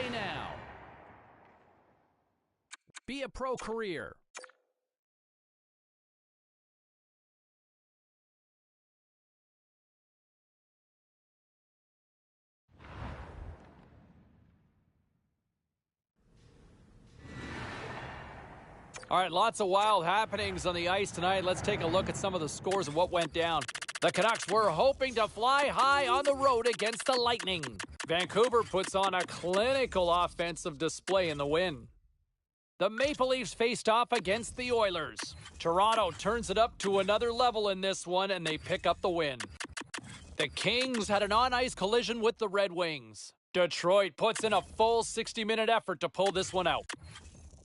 Play now. Be a pro career. All right, lots of wild happenings on the ice tonight. Let's take a look at some of the scores and what went down. The Canucks were hoping to fly high on the road against the Lightning. Vancouver puts on a clinical offensive display in the win. The Maple Leafs faced off against the Oilers. Toronto turns it up to another level in this one, and they pick up the win. The Kings had an on-ice collision with the Red Wings. Detroit puts in a full 60-minute effort to pull this one out.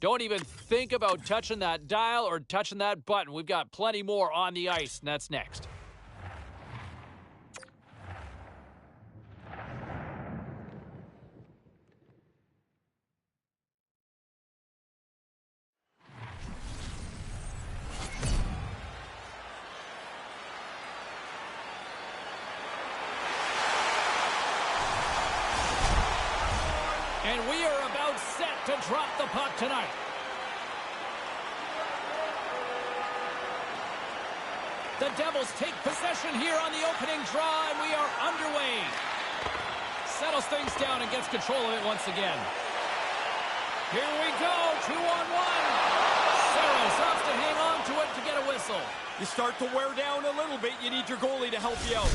Don't even think about touching that dial or touching that button. We've got plenty more on the ice, and that's next. And we are about set to drop the puck tonight. The Devils take possession here on the opening draw, and we are underway. Settles things down and gets control of it once again. Here we go, 2-on-1. Saros has to hang on to it to get a whistle. You start to wear down a little bit, you need your goalie to help you out.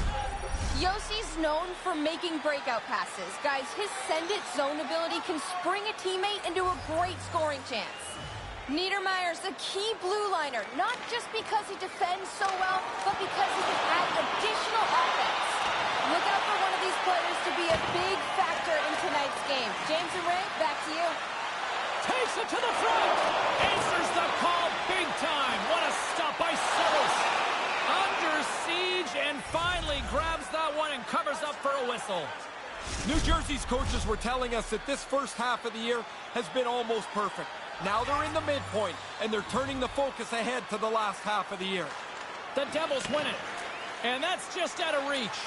Yossi's known for making breakout passes. Guys, his send-it zone ability can spring a teammate into a great scoring chance. Niedermayer's the key blue liner, not just because he defends so well, but because he can add additional offense. Look out for one of these players to be a big factor in tonight's game. James and Ray, back to you. Takes it to the front. Answers the call big time. What a stop by Saros. Under siege and finally grabs that one and covers up for a whistle. New Jersey's coaches were telling us that this first half of the year has been almost perfect. Now they're in the midpoint, and they're turning the focus ahead to the last half of the year. The Devils win it, and that's just out of reach.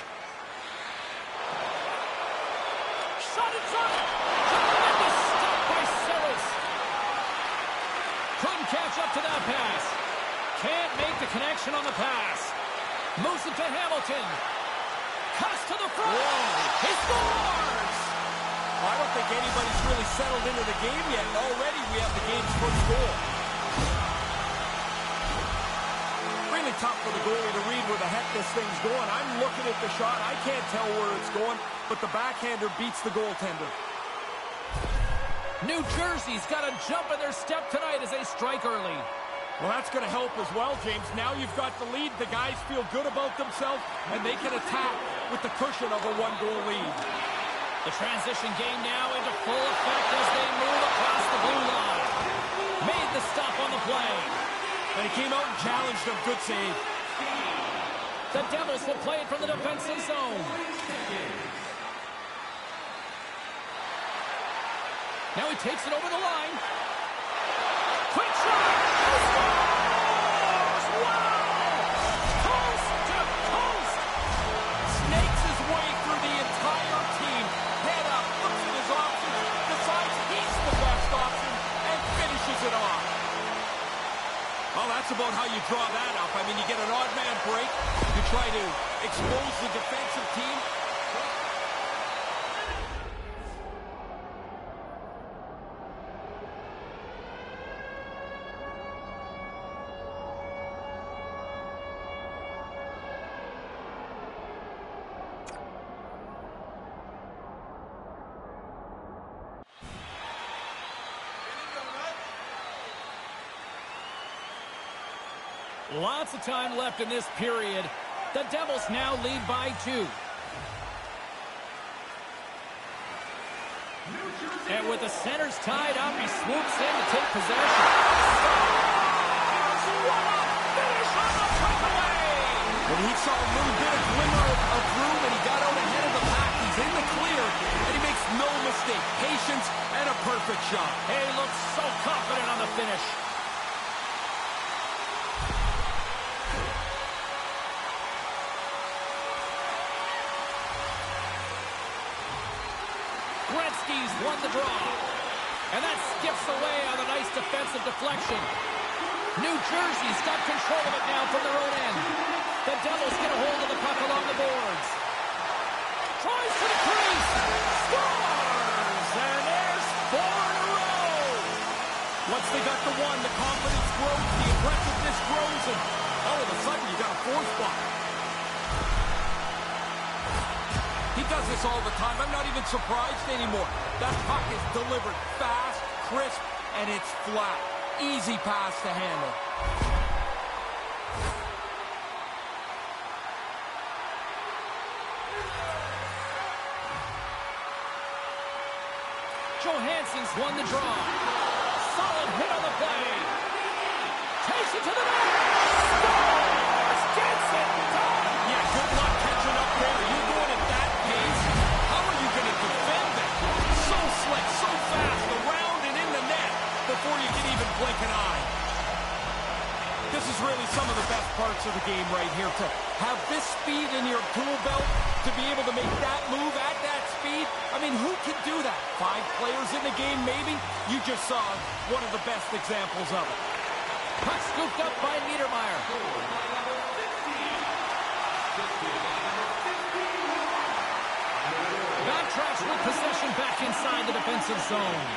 Shot in front. Tremendous stop by Saros. Couldn't catch up to that pass. Can't make the connection on the pass. Moves it to Hamilton. Cuts to the front. Whoa. He scores! I don't think anybody's really settled into the game yet. Already we have the game's first goal. Really tough for the goalie to read where the heck this thing's going. I'm looking at the shot. I can't tell where it's going, but the backhander beats the goaltender. New Jersey's got a jump in their step tonight as they strike early. Well, that's going to help as well, James. Now you've got the lead. The guys feel good about themselves, and they can attack with the cushion of a one-goal lead. The transition game now into full effect as they move across the blue line. Made the stop on the play. And he came out and challenged him. Good save. The Devils will play it from the defensive zone. Now he takes it over the line. Quick shot! He scores! Wow! Coast to coast! Snakes his way through the entire team. Head up, looks at his options, decides he's the best option, and finishes it off. Well, that's about how you draw that up. I mean, you get an odd man break, you try to expose the defensive team. Lots of time left in this period. The Devils now lead by 2. And with the centers tied up, he swoops in to take possession. What a finish on the breakaway! When he saw a little bit of glimmer of room and he got out ahead of the pack, he's in the clear, and he makes no mistake. Patience and a perfect shot. He looks so confident on the finish. Gretzky's won the draw. And that skips away on a nice defensive deflection. New Jersey's got control of it now from their own end. The Devils get a hold of the puck along the boards. Tries to the crease. Scores! And there's 4 in a row. Once they got the one, the confidence grows, the aggressiveness grows, and all of a sudden you got a 4 spot. He does this all the time. I'm not even surprised anymore. That puck is delivered fast, crisp, and it's flat. Easy pass to handle. Johansson's won the draw. Solid hit on the play. Takes it to the net. Scores! Gets it done! Yeah, good luck catching up there. You're going at that pace. How are you going to defend that? So slick, so fast, around and in the net before you can even blink an eye. This is really some of the best parts of the game right here. To have this speed in your tool belt, to be able to make that move at that speed. I mean, who can do that? 5 players in the game, maybe? You just saw one of the best examples of it. Puck scooped up by Niedermeyer. Backtracks with possession back inside the defensive zone.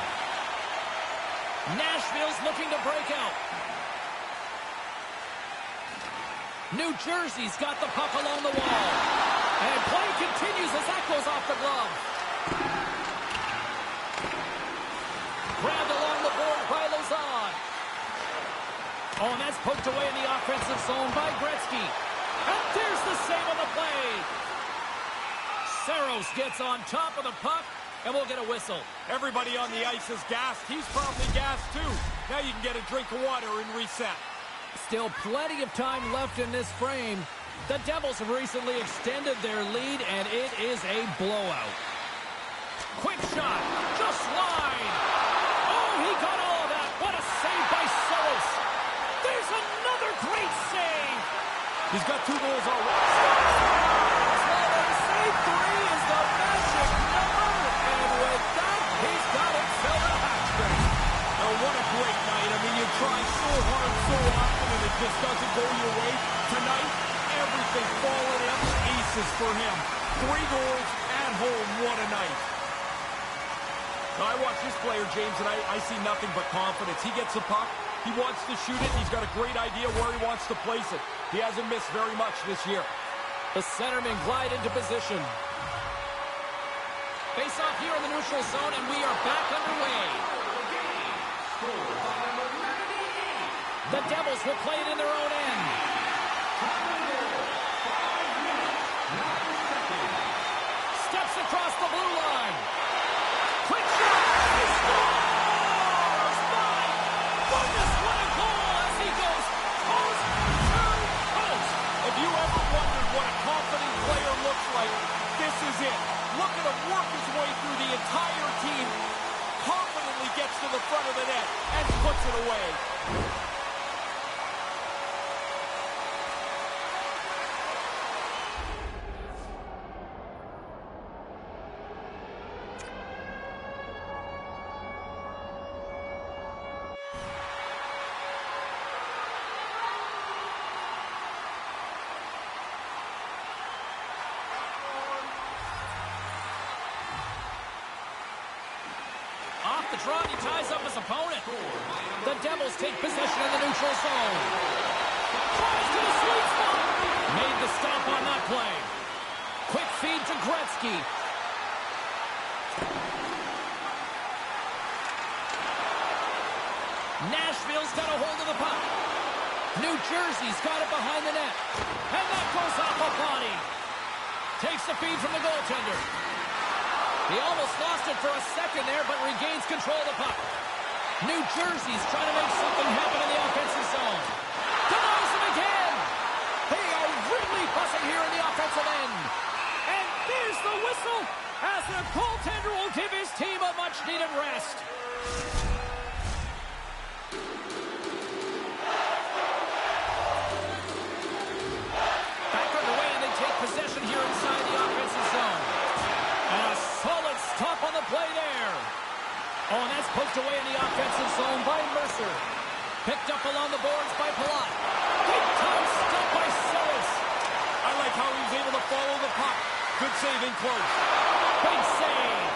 Nashville's looking to break out. New Jersey's got the puck along the wall. And play continues as that goes off the glove. Grabbed along the board by Lazard. Oh, and that's poked away in the offensive zone by Gretzky. And there's the save on the play. Saros gets on top of the puck, and we'll get a whistle. Everybody on the ice is gassed. He's probably gassed too. Now you can get a drink of water and reset. Still plenty of time left in this frame. The Devils have recently extended their lead, and it is a blowout. Quick shot, just wide. Oh, he got all of that. What a save by Saros. There's another great save. He's got 2 goals already. Save 3 is the magic number, and with that, he's got himself a hat trick. Oh, what a great night. I mean, you try so hard, so often, and it just doesn't go your way. Tonight, everything falling up aces for him. 3 goals at home. What a night. Now, I watch this player, James, and I see nothing but confidence. He gets the puck. He wants to shoot it. He's got a great idea where he wants to place it. He hasn't missed very much this year. The centermen glide into position. Face off here in the neutral zone, and we are back underway. The Devils will play it in their own end. Steps across the blue line. Quick shot. He scores! My goodness, what a goal as he goes post to post. If you ever wondered what a confident player looks like, this is it. Look at him work his way through the entire team, confidently gets to the front of the net, and puts it away. Off the draw, he ties up his opponent. The Devils take possession in the neutral zone. Tries to the sweet spot. Made the stop on that play. Quick feed to Gretzky. Nashville's got a hold of the puck. New Jersey's got it behind the net. And that goes off a body. Takes the feed from the goaltender. He almost lost it for a second there, but regains control of the puck. New Jersey's trying to make something happen in the offensive zone. Denies him again. They are really buzzing here in the offensive end. And there's the whistle as the goaltender will give his team a much-needed rest. Back underway, and they take possession here inside the offensive zone. And a solid stop on the play there. Oh, and that's poked away in the offensive zone by Mercer. Picked up along the boards by Palat. Big time stop by Saros. I like how he was able to follow the puck. Good save in close. Big save.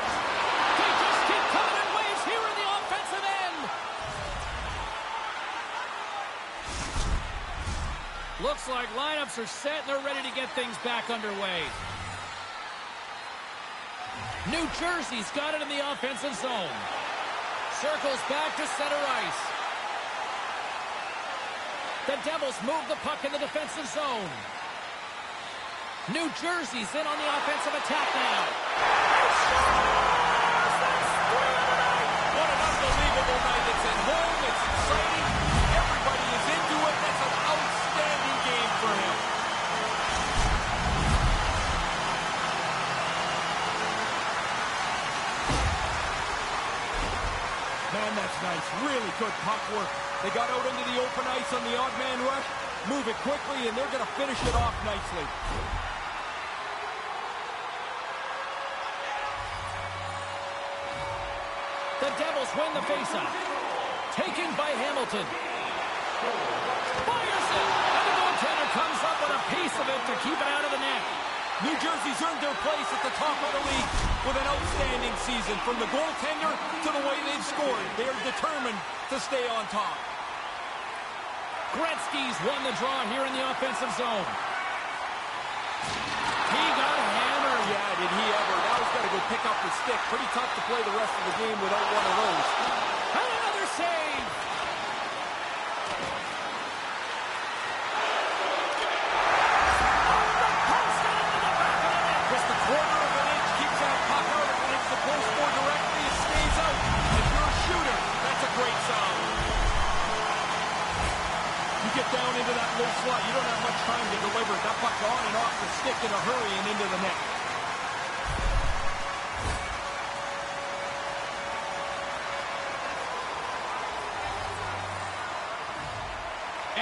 They just keep coming in waves here in the offensive end. Looks like lineups are set and they're ready to get things back underway. New Jersey's got it in the offensive zone. Circles back to center ice. The Devils move the puck in the defensive zone. New Jersey's in on the offensive attack now. What an unbelievable night. It's at home. It's exciting. Everybody is into it. That's an outstanding game for him. Man, that's nice. Really good puck work. They got out into the open ice on the odd man rush. Move it quickly, and they're going to finish it off nicely. The Devils win the faceoff. Taken by Hamilton. Fires it. And the goaltender comes up with a piece of it to keep it out of the net. New Jersey's earned their place at the top of the league with an outstanding season. From the goaltender to the way they've scored, they are determined to stay on top. Gretzky's won the draw here in the offensive zone. He got hammered. Yeah, did he ever. Now he's got to go pick up the stick. Pretty tough to play the rest of the game without one of those. And another save. Off the post and into the back of the net. Just a quarter of an inch keeps that puck out. If it hits the post more directly, it stays out. If you're a shooter, that's a great sound. You get down into that low slot, you don't have much time to deliver. That puck's on and off the stick in a hurry and into the net.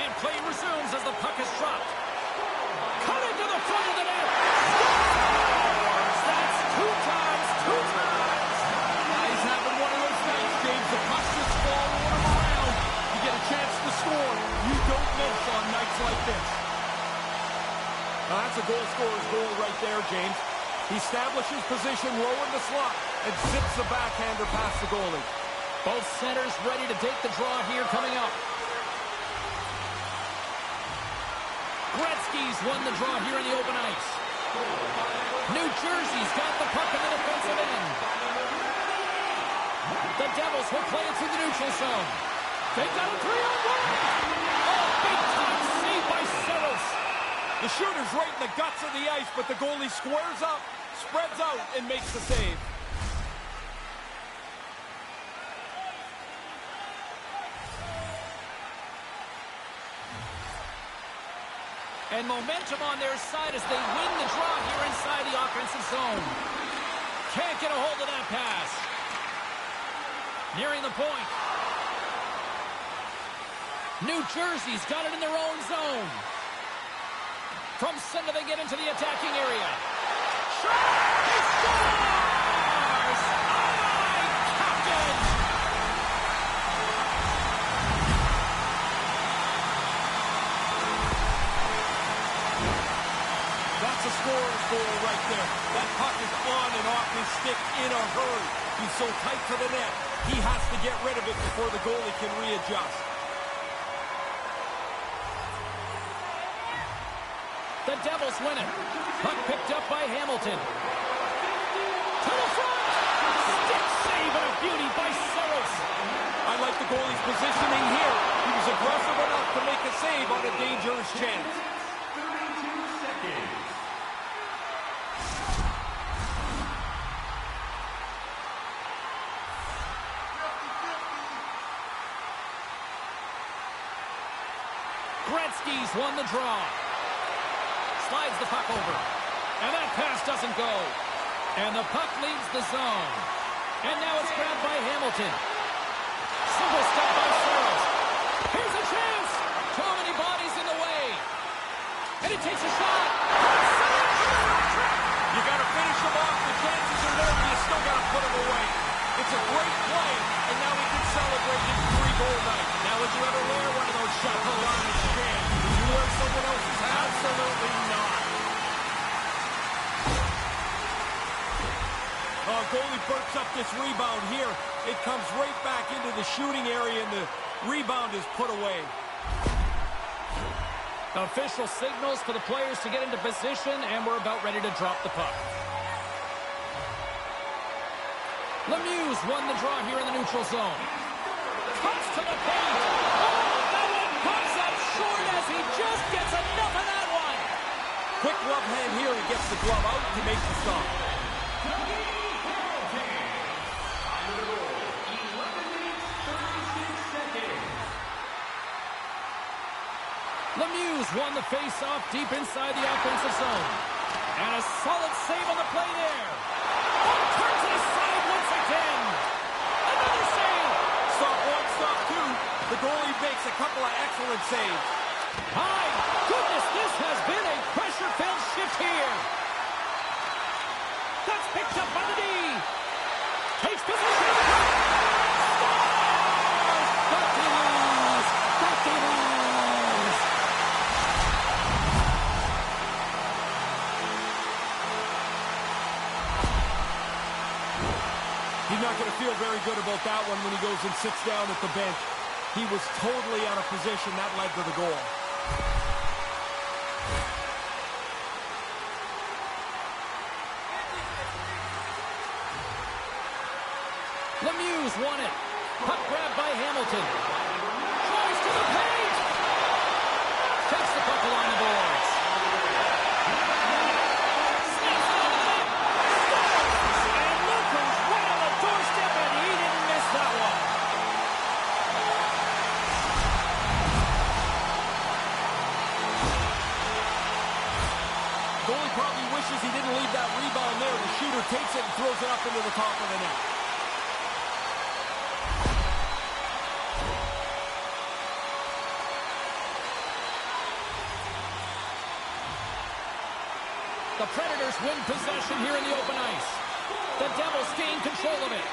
And play resumes as the puck is dropped. Cut into the front of the net. Scores! That's two times. He's having one of those nights, James. The puck's just following him around. You get a chance to score. You don't miss on nights like this. Now, that's a goal scorer's goal right there, James. He establishes position low in the slot and zips the backhander past the goalie. Both centers ready to take the draw here coming up. Gretzky's won the draw here in the open ice. New Jersey's got the puck in the defensive end. The Devils will play it through the neutral zone. They got a 3-on-1. Oh, big time save by Saros. The shooter's right in the guts of the ice, but the goalie squares up, spreads out, and makes the save. And momentum on their side as they win the draw here inside the offensive zone. Can't get a hold of that pass. Nearing the point. New Jersey's got it in their own zone. From center they get into the attacking area. Shot! He scores! Aye, Captain! That's a scorer's goal right there. That puck is on and off his stick in a hurry. He's so tight to the net, he has to get rid of it before the goalie can readjust. The Devils win it. Puck picked up by Hamilton. To the front! Stick save and a beauty by Saros. I like the goalie's positioning here. He was aggressive enough to make a save on a dangerous chance. Gretzky's won the draw. Slides the puck over. And that pass doesn't go. And the puck leaves the zone. And now it's grabbed by Hamilton. Simple step by Saros. Here's a chance. Too many bodies in the way. And he takes a shot. You got to finish him off. The chances are there, but you still got to put him away. It's a great play, and now he can celebrate his 3-goal night. Now, would you ever wear one of those Chapeau strands? Would you wear someone else's hat? Absolutely not. Goalie burps up this rebound here. It comes right back into the shooting area, and the rebound is put away. Official signals for the players to get into position, and we're about ready to drop the puck. Lemieux won the draw here in the neutral zone. Cuts to the paint. Oh, that one comes up short as he just gets enough of that one. Quick glove hand here. He gets the glove out to make the stop. Lemieux won the face-off deep inside the offensive zone. And a solid save on the play there. Oh, turns it aside once again. Another save. Stop one, stop two. The goalie makes a couple of excellent saves. My goodness, this has been a pressure-filled shift here. That's picked up by the D. Takes position. But they lose. He's not going to feel very good about that one when he goes and sits down at the bench. He was totally out of position. That led to the goal. Lemieux won it. Puck grabbed by Hamilton. Tries to the paint. Takes the puck along the boards. And look who's right on the doorstep, and he didn't miss that one. Goalie probably wishes he didn't leave that rebound there. The shooter takes it and throws it up into the top of the net. The Predators win possession here in the open ice. The Devils gain control of it.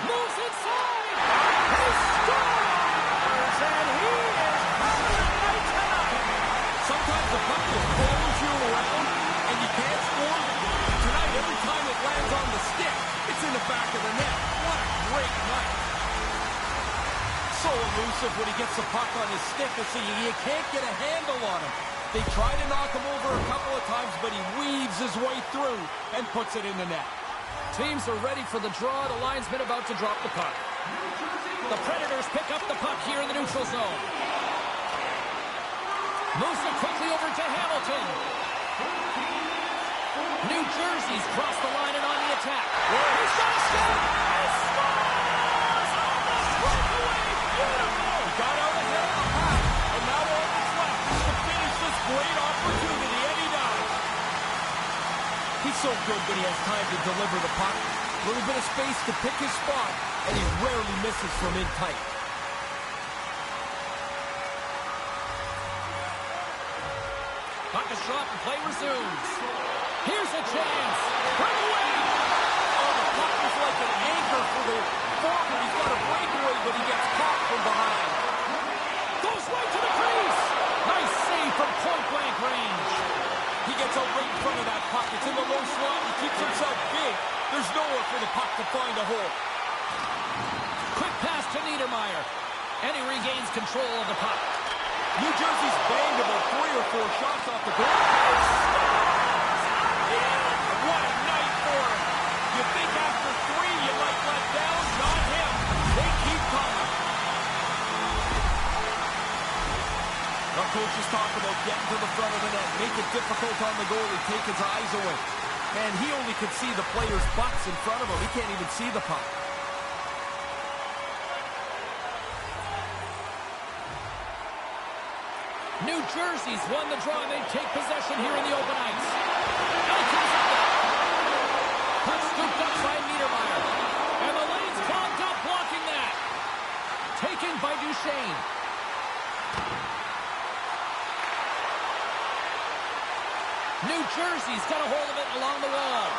Moves inside. He scores! And he is having a night tonight. Sometimes the puck just follows you around and you can't score. Tonight, every time it lands on the stick, it's in the back of the net. What a great night. So elusive when he gets the puck on his stick. You can't get a handle on him. They try to knock him over a couple of times, but he weaves his way through and puts it in the net. Teams are ready for the draw. The linesman about to drop the puck. The Predators pick up the puck here in the neutral zone. Moves it quickly over to Hamilton. New Jersey's crossed the line and on the attack. He's got a shot! He scores! On the breakaway! Beautiful! He got out ahead of the pack, and now all that's left is to finish this great opportunity, and he does. He's so good when he has time to deliver the puck. A little bit of space to pick his spot, and he rarely misses from in tight. Puck is dropped and play resumes. Here's a chance. Breakaway! Oh, the puck is like an anchor for the forward. He's got a breakaway, but he gets caught from behind. Goes right to the crease. Nice save from point-blank range. He gets out right in front of that puck. It's in the low slot. He keeps himself big. There's nowhere for the puck to find a hole. Quick pass to Niedermeyer. And he regains control of the puck. New Jersey's banged about 3 or 4 shots off the goal. What a night for him. You think after 3 you might let down? Not him. They keep coming. Our coaches talk about getting to the front of the net, make it difficult on the goalie, take his eyes away. Man, he only can see the players' butts in front of him. He can't even see the puck. New Jersey's won the draw. They take possession here in the open ice. And it comes up. Puck scooped up by Niedermeyer. And the lane's clogged up, blocking that. Taken by Duchesne. New Jersey's got a hold of it along the wall.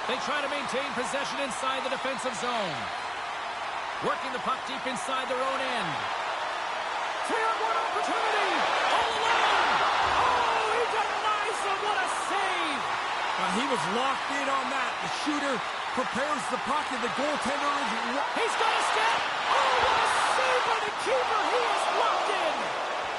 They try to maintain possession inside the defensive zone. Working the puck deep inside their own end. 3-on-1 opportunity. All alone. Oh, he denies him. What a save. He was locked in on that. The shooter prepares the puck, and the goaltender is... He's got a step. Oh, what a save by the keeper. He is locked in.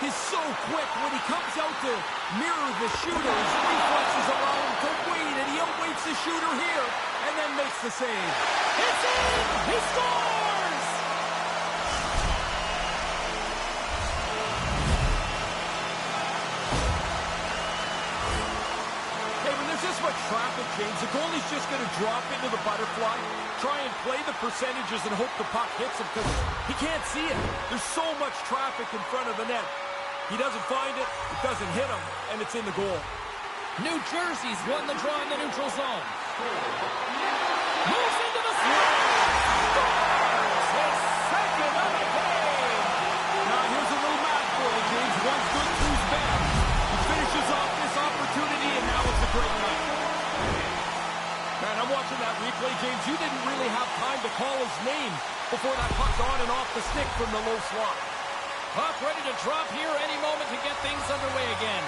He's so quick when he comes out to mirror the shooter. His reflexes allow him to wait, and he outwaits the shooter here and then makes the save. It's in! He scores! Hey, when there's this much traffic, James, the goalie's just going to drop into the butterfly, try and play the percentages and hope the puck hits him because he can't see it. There's so much traffic in front of the net. He doesn't find it, it doesn't hit him, and it's in the goal. New Jersey's won the draw in the neutral zone. Moves into the slot. Scores his second of the game. Now here's a little math for you, James. One's good, two's bad. He finishes off this opportunity, and now it's a great night. Man, I'm watching that replay, James. You didn't really have time to call his name before that puck's on and off the stick from the low slot. Puck ready to drop here any moment to get things underway again.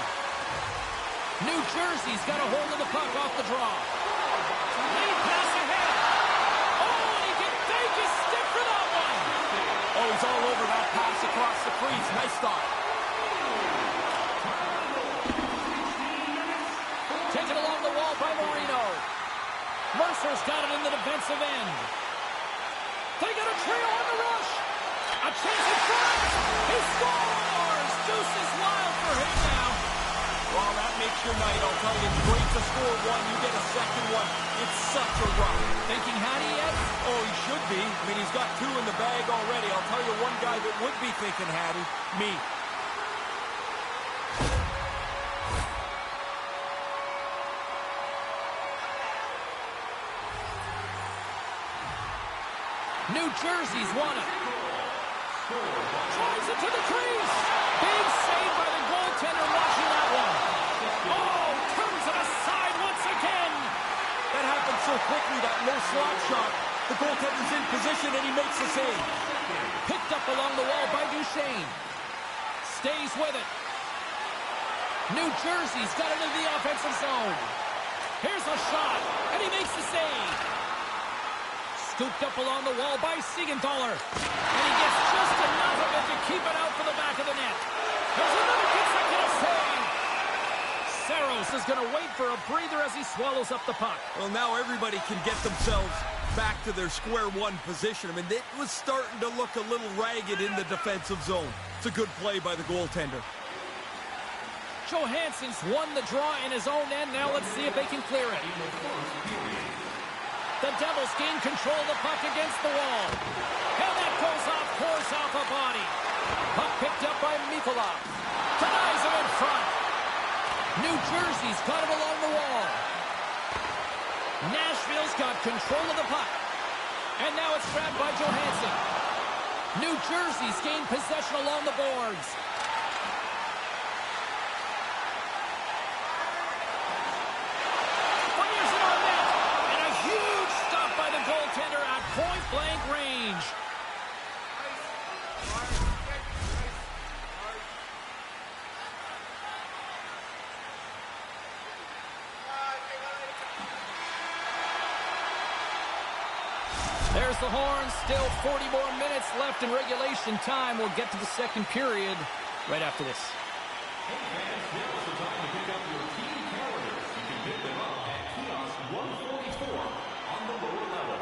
New Jersey's got a hold of the puck off the draw. Lead pass ahead. Oh, and he can thank his stick for that one. Oh, he's all over that pass across the crease. Nice stop. Taken along the wall by Marino. Mercer's got it in the defensive end. They got a trio on the rush. A chance in front. He scores. Deuce is wild for him now. Well, that makes your night. I'll tell you, it's great to score one. You get a second one. It's such a run. Thinking Hattie yet? Oh, he should be. I mean, he's got two in the bag already. I'll tell you one guy that would be thinking Hattie. Me. New Jersey's won it. Drives it to the crease. Big save by the goaltender watching that one. Oh, turns it aside once again. That happened so quickly, that low slot shot. The goaltender's in position, and he makes the save. Picked up along the wall by Duchesne. Stays with it. New Jersey's got it in the offensive zone. Here's a shot, and he makes the save. Scooped up along the wall by Siegenthaler. And he gets just enough of it to keep it out for the back of the net. There's another consecutive save. Saros is going to wait for a breather as he swallows up the puck. Well, now everybody can get themselves back to their square one position. I mean, it was starting to look a little ragged in the defensive zone. It's a good play by the goaltender. Johansson's won the draw in his own end. Now let's see if they can clear it. The Devils gain control of the puck against the wall. And that goes off course off a body. Puck picked up by Mikula. Denies him in front. New Jersey's got it along the wall. Nashville's got control of the puck. And now it's grabbed by Johansson. New Jersey's gained possession along the boards. Fires it on net. And a huge stop by the goaltender at point-blank range. There's the horn. Still 40 more minutes left in regulation time. We'll get to the second period right after this. Hey fans, now is the time to pick up your team calendars. You can pick them up at kiosk 144 on the lower level.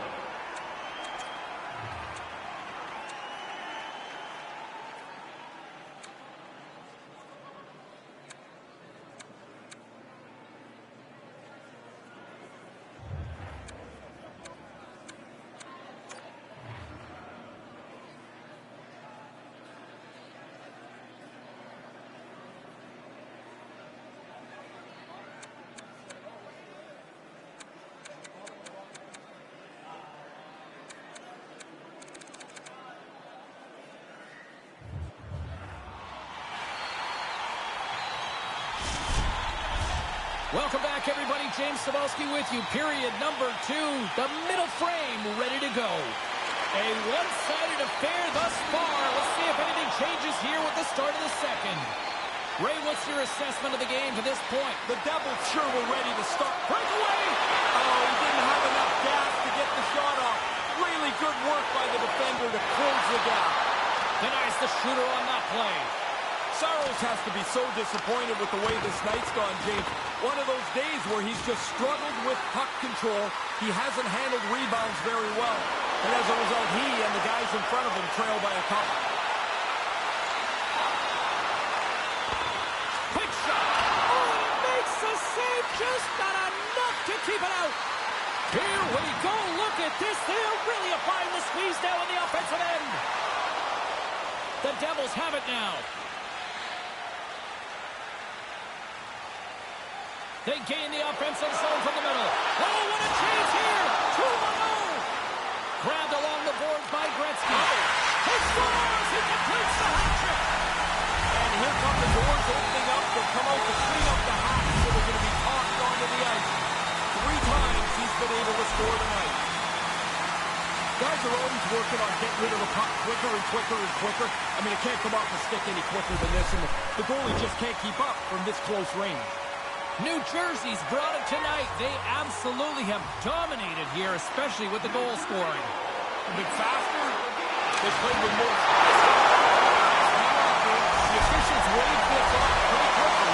Welcome back, everybody. James Cebulski with you. Period number 2. The middle frame ready to go. A one-sided affair thus far. Let's see if anything changes here with the start of the second. Ray, what's your assessment of the game to this point? The Devils sure were ready to start. Breakaway! Oh, he didn't have enough gas to get the shot off. Really good work by the defender to close the gap. Denies the shooter on that play. Saros has to be so disappointed with the way this night's gone, James. One of those days where he's just struggled with puck control. He hasn't handled rebounds very well. And as a result, he and the guys in front of him trail by a couple. Quick shot. Oh, he makes the save. Just not enough to keep it out. Here we go. Look at this. They're really applying the squeeze now on the offensive end. The Devils have it now. They gain the offensive zone from the middle. Oh, what a chance here! 2-1-0! Grabbed along the boards by Gretzky. He scores! He completes the hat trick! And here come the doors opening up. They'll come out to clean up the hats, so they're going to be tossed onto the ice. 3 times he's been able to score tonight. Guys are always working on getting rid of the puck quicker and quicker and quicker. I mean, it can't come off the stick any quicker than this, and the goalie just can't keep up from this close range. New Jersey's brought it tonight. They absolutely have dominated here, especially with the goal scoring. A bit faster. They played with more. The officials waved this off pretty quickly.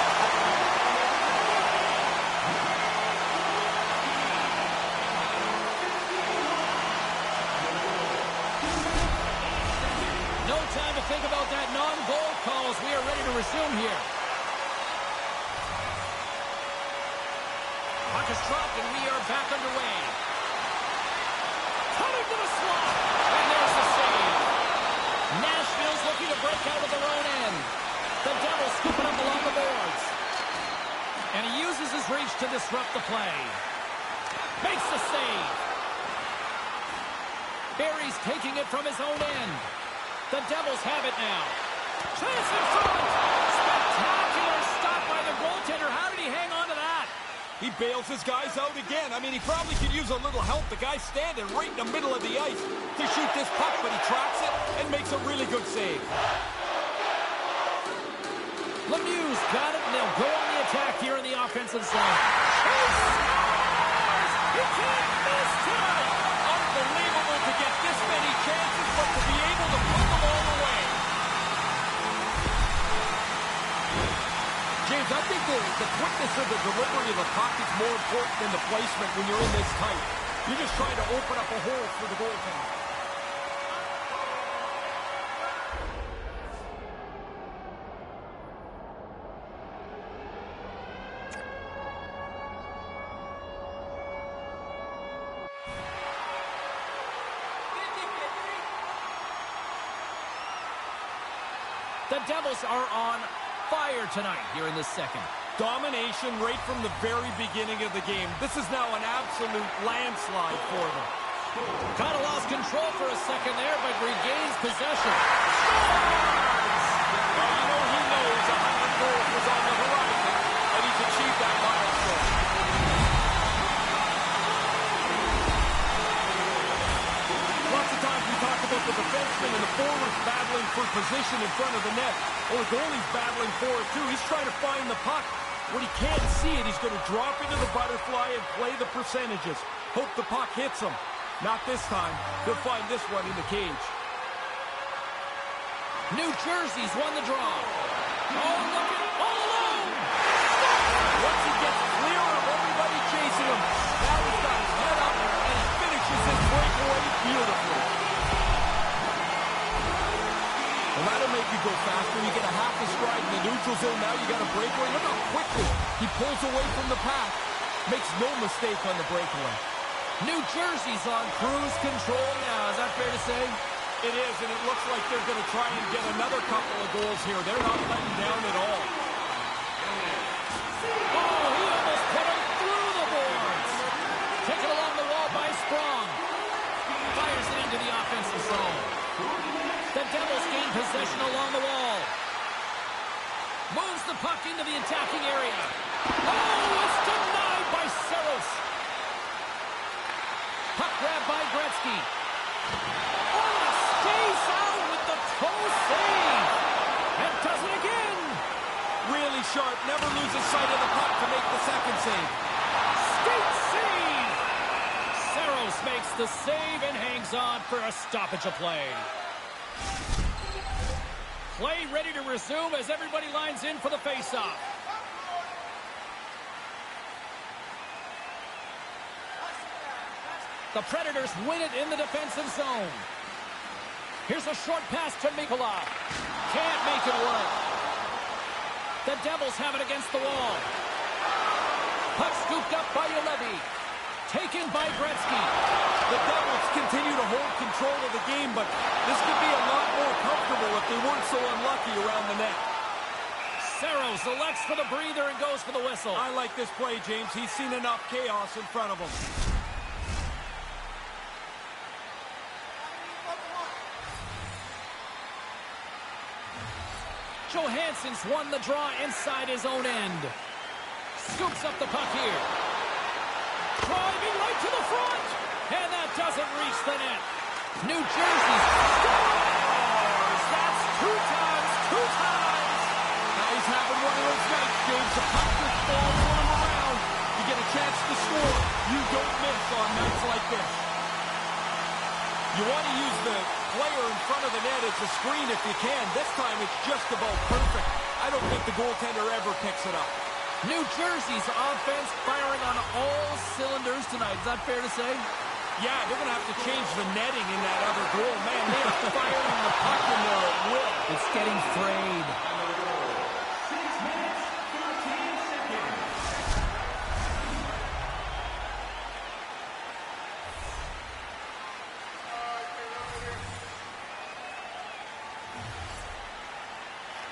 No time to think about that non-goal call as we are ready to resume here. Puck is dropped, and we are back underway. Coming to the slot. And there's the save. Nashville's looking to break out of their own end. The Devils scooping up along the boards. And he uses his reach to disrupt the play. Makes the save. Barry's taking it from his own end. The Devils have it now. Chance in front. Spectacular stop by the goaltender. How did he hang on to that? He bails his guys out again. I mean, he probably could use a little help. The guy's standing right in the middle of the ice to shoot this puck, but he tracks it and makes a really good save. Lemieux's got it, and they'll go on the attack here in the offensive zone. He scores! He can't miss tonight! Unbelievable to get this many chances, but to be able to put them all away. James, I think the quickness of the delivery of the puck is more important than the placement when you're in this tight. You're just trying to open up a hole for the goaltender. The Devils are on fire tonight here in this second. Domination right from the very beginning of the game. This is now an absolute landslide for them. Kind of lost control for a second there, but regains possession. Scores! Well, you know he knows 100 goals was on the horizon, and he's achieved that milestone. Lots of times we talk about the defenseman and the forwards battling for position in front of the net. Well, the goalie's battling for it, too. He's trying to find the puck. When he can't see it, he's going to drop into the butterfly and play the percentages. Hope the puck hits him. Not this time. He'll find this one in the cage. New Jersey's won the draw. Oh, look at it, all alone! Once he gets clear of everybody chasing him, now he's got his head up, and he finishes his breakaway beautifully. Well, that'll make you go faster. You get a half a stride in the neutral zone. Now you got a breakaway. Look how quickly he pulls away from the pack. Makes no mistake on the breakaway. New Jersey's on cruise control now. Is that fair to say? It is, and it looks like they're going to try and get another couple of goals here. They're not letting down at all. Oh, he almost put him through the boards. Taken along the wall by Sprong. Fires it into the offensive zone. The Devils gain possession along the wall. Moves the puck into the attacking area. Oh, it's denied by Saros. Puck grab by Gretzky. Oh, it stays out with the toe save. And does it again. Really sharp. Never loses sight of the puck to make the second save. Skate save. Saros makes the save and hangs on for a stoppage of play. Play ready to resume as everybody lines in for the faceoff. The Predators win it in the defensive zone. Here's a short pass to Mikula. Can't make it work. The Devils have it against the wall. Puck scooped up by Ulevi. Taken by Gretzky. The Devils continue to hold control of the game, but this could be a lot more comfortable if they weren't so unlucky around the net. Saros elects for the breather and goes for the whistle. I like this play, James. He's seen enough chaos in front of him. Johansson's won the draw inside his own end. Scoops up the puck here. Driving right to the front. And that doesn't reach the net. New Jersey scores! That's two times. Now he's having one of those nights, James. The puck just falls him around. You get a chance to score. You don't miss on nights like this. You want to use the player in front of the net as a screen if you can. This time it's just about perfect. I don't think the goaltender ever picks it up. New Jersey's offense firing on all cylinders tonight. Is that fair to say? Yeah, they're going to have to change the netting in that other goal. Man, they are firing the puck in there at will. It's getting frayed. 6 minutes, 13 seconds.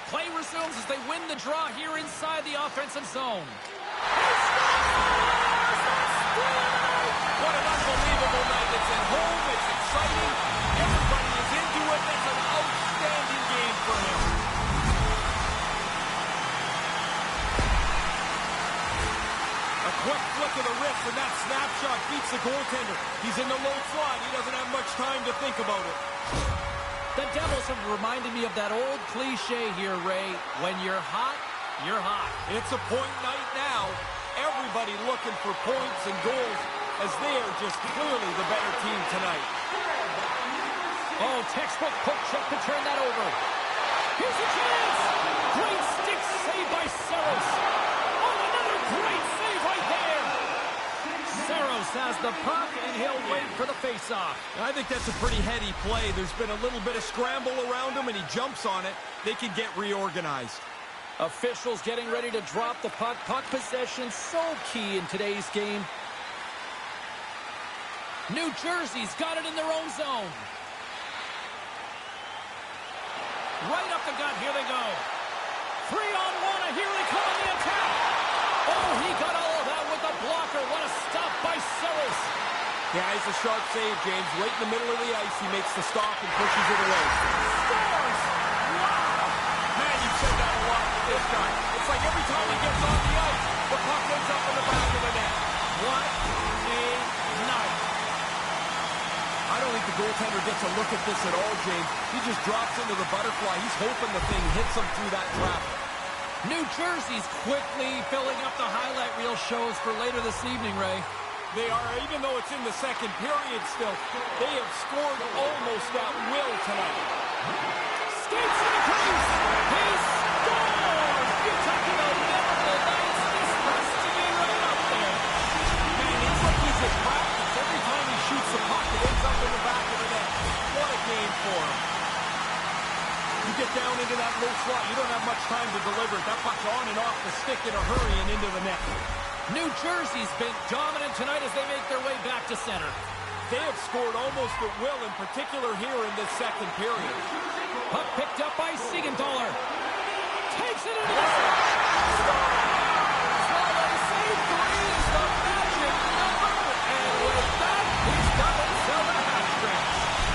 Play resumes as they win the draw here inside the offensive zone. What an unbelievable night. It's at home. It's exciting. Everybody is into it. It's an outstanding game for him. A quick flick of the wrist, and that snapshot beats the goaltender. He's in the low slot. He doesn't have much time to think about it. The Devils have reminded me of that old cliche here, Ray. When you're hot, you're hot. It's a point night now. Everybody looking for points and goals as they are just clearly the better team tonight. Oh, textbook poke check to turn that over. Here's a chance. Great stick save by Saros. Oh, another great save right there. Saros has the puck, and he'll wait for the faceoff. I think that's a pretty heady play. There's been a little bit of scramble around him, and he jumps on it. They can get reorganized. Officials getting ready to drop the puck. Puck possession so key in today's game. New Jersey's got it in their own zone. Right up the gut, here they go. 3-on-1, and here they come on the attack. Oh, he got all of that with the blocker. What a stop by Saros. Yeah, it's a sharp save, James. Right in the middle of the ice, he makes the stop and pushes it away. Scores! Wow! Man, you've said that a lot with this guy. It's like every time he gets on the ice, the puck ends up in the back of the net. What a night. I don't think the goaltender gets a look at this at all, James. He just drops into the butterfly. He's hoping the thing hits him through that traffic. New Jersey's quickly filling up the highlight reel shows for later this evening, Ray. They are, even though it's in the second period still, they have scored almost at will tonight. Skates in the crease. He scores! You're talking about memorable nights. This has to be right up there. Man, it's like he's at practice. Every time he shoots the puck, it ends up in the back of the net. What a game for him. You get down into that low slot, you don't have much time to deliver it. That puck's on and off the stick in a hurry and into the net. New Jersey's been dominant tonight as they make their way back to center. They have scored almost at will, in particular here in this second period. Puck picked up by Siegenthaler. Takes it into the zone. Save 3 is the magic number. And with that, he's got himself a hat-trick.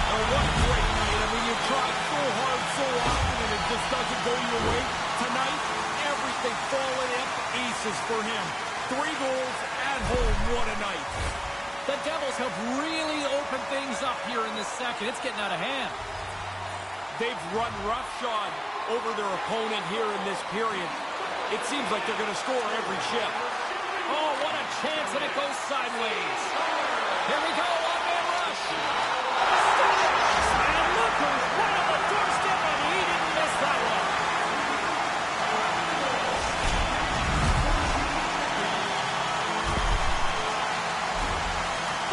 Oh, what a great night. I mean, you've tried so hard so often and it just doesn't go your way. Tonight, Devils have really opened things up here in this second. It's getting out of hand. They've run roughshod over their opponent here in this period. It seems like they're going to score every shift. Oh, what a chance, and it goes sideways. Here we go, one-man rush. And look who's right on the doorstep, and he didn't miss that one.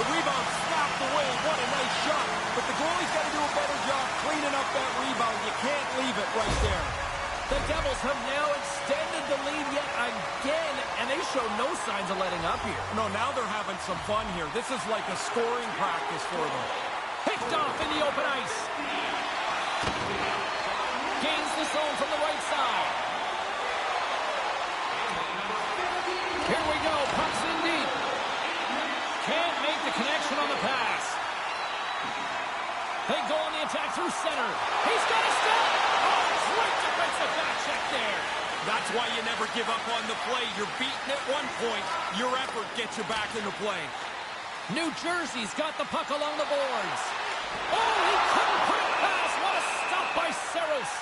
The rebound snapped away. What a nice shot. But the goalie's got to do a better job cleaning up that rebound. You can't leave it right there. The Devils have now extended the lead yet again, and they show no signs of letting up here. No, now they're having some fun here. This is like a scoring practice for them. Picked off in the open ice. Gains the zone from the right side. Here we go. Pucks in deep. Can't make the connection on the pass. They go on the attack through center. He's got a step. Oh, great defensive back check there. That's why you never give up on the play. You're beaten at one point. Your effort gets you back into play. New Jersey's got the puck along the boards. Oh, he couldn't put it past. What a stop by Saros.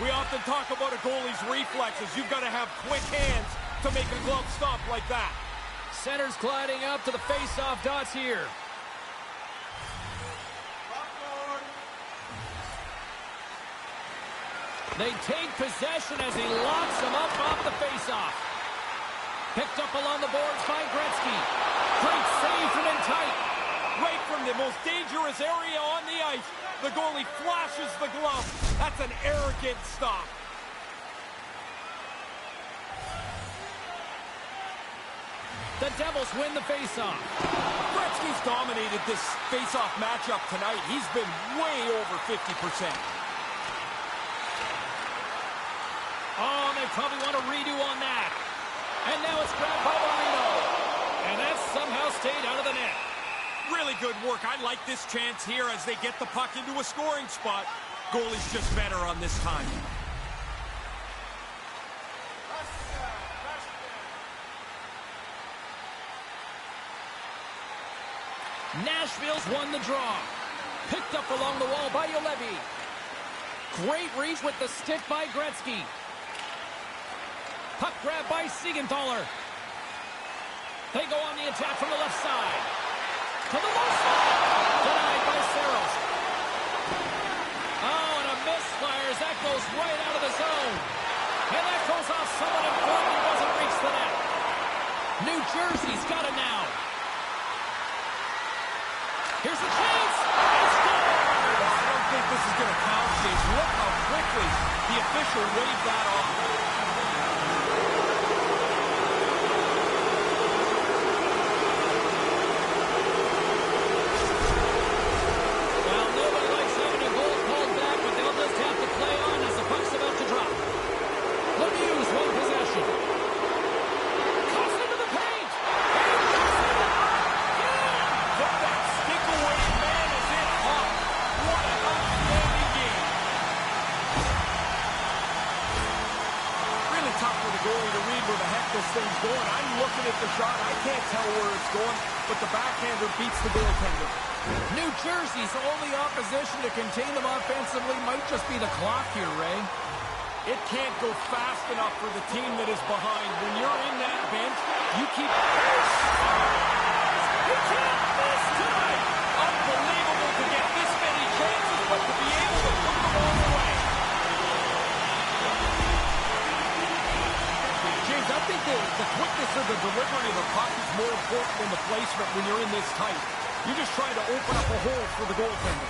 We often talk about a goalie's reflexes. You've got to have quick hands to make a glove stop like that. Center's gliding up to the face-off dots here. They take possession as he locks him up off the face-off. Picked up along the boards by Gretzky. Great save from in tight. Right from the most dangerous area on the ice. The goalie flashes the glove. That's an arrogant stop. The Devils win the face-off. Gretzky's dominated this face-off matchup tonight. He's been way over 50%. Oh, they probably want a redo on that. And now it's grabbed by Marino. And that somehow stayed out of the net. Really good work. I like this chance here as they get the puck into a scoring spot. Goalie's just better on this time. Nashville's won the draw. Picked up along the wall by Juolevi. Great reach with the stick by Gretzky. Puck grab by Siegenthaler. They go on the attack from the left side. To the low side. Denied by Saros. Oh, and a misfire as that goes right out of the zone. And that goes off someone important. Doesn't reach the net. New Jersey's got it now. Here's the chance. It's good. I don't think this is going to count, James. Look how quickly the official waved that off. Well, nobody likes having a goal called back, but they'll just have to play on as the puck's about to drop. Lemieux won possession. Cuts into the paint. Put that stick away, man, is it hot. What an outstanding game. Really tough for the goalie to read where the heck this thing's going. I'm looking at the shot. I can't tell where it's going, but the backhander beats the goaltender. New Jersey's only opposition to contain them offensively might just be the clock here, Ray. It can't go fast enough for the team that is behind. When you're in that bench, you keep... You can't miss tonight! Unbelievable to get this many chances, but to be able to put them all away. James, I think the quickness of the delivery of the puck is more important than the placement when you're in this tight. You're just trying to open up a hole for the goaltender.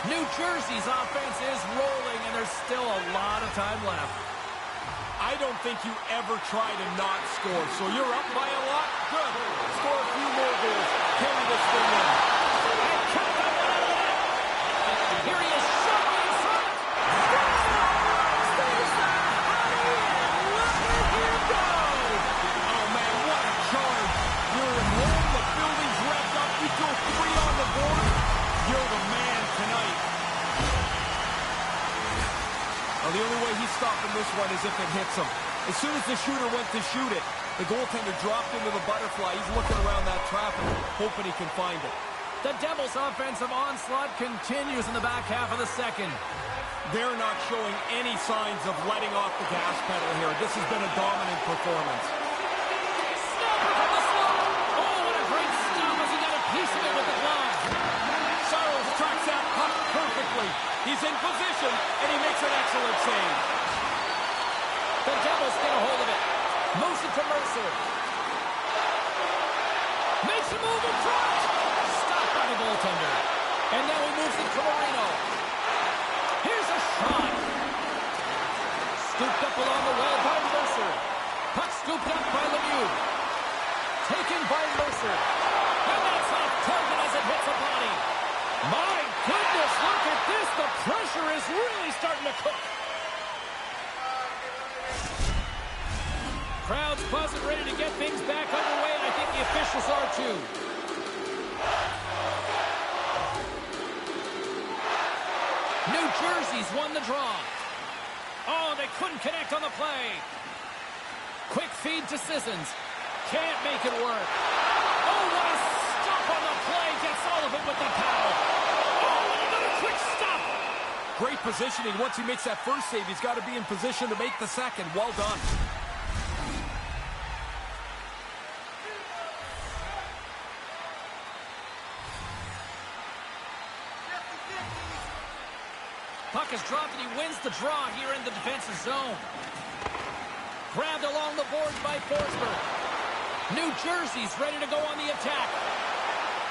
New Jersey's offense is rolling, and there's still a lot of time left. I don't think you ever try to not score. So you're up by a lot? Good. Score a few more goals. Carry this thing in. And cut that one out of the net. Here he is, shot in front. Scores! There's the honey, and look at him go! Oh, man, what a charge. You're in home. The building's revved up. You throw 3 on the board. You're the man tonight. Well, the only way he's stopping this one is if it hits him. As soon as the shooter went to shoot it, The goaltender dropped into the butterfly. He's looking around that traffic, hoping he can find it. The Devils' offensive onslaught continues in the back half of the second. They're not showing any signs of letting off the gas pedal here. This has been a dominant performance. Snapper from the slot. Oh, what a great stop as he got a piece of it with the glove. Saros tracks that puck perfectly. He's in position, and he makes an excellent save. The Devils get a hold of it. Moves it to Mercer. Makes a move in front. Stopped by the goaltender. And now he moves it to Marino. Here's a shot. Scooped up along the wall by Mercer. Puck scooped up by Lemieux. Taken by Mercer. And that's off target as it hits a body. My goodness, look at this. The pressure is really starting to cook. Crowd's buzzing, ready to get things back underway, and I think the officials are too. New Jersey's won the draw. Oh, they couldn't connect on the play. Quick feed to Sissons. Can't make it work. Oh, what a stop on the play. Gets all of it with the paddle. Oh, and another quick stop. Great positioning. Once he makes that first save, he's got to be in position to make the second. Well done. Puck is dropped and he wins the draw here in the defensive zone. Grabbed along the boards by Forsberg. New Jersey's ready to go on the attack.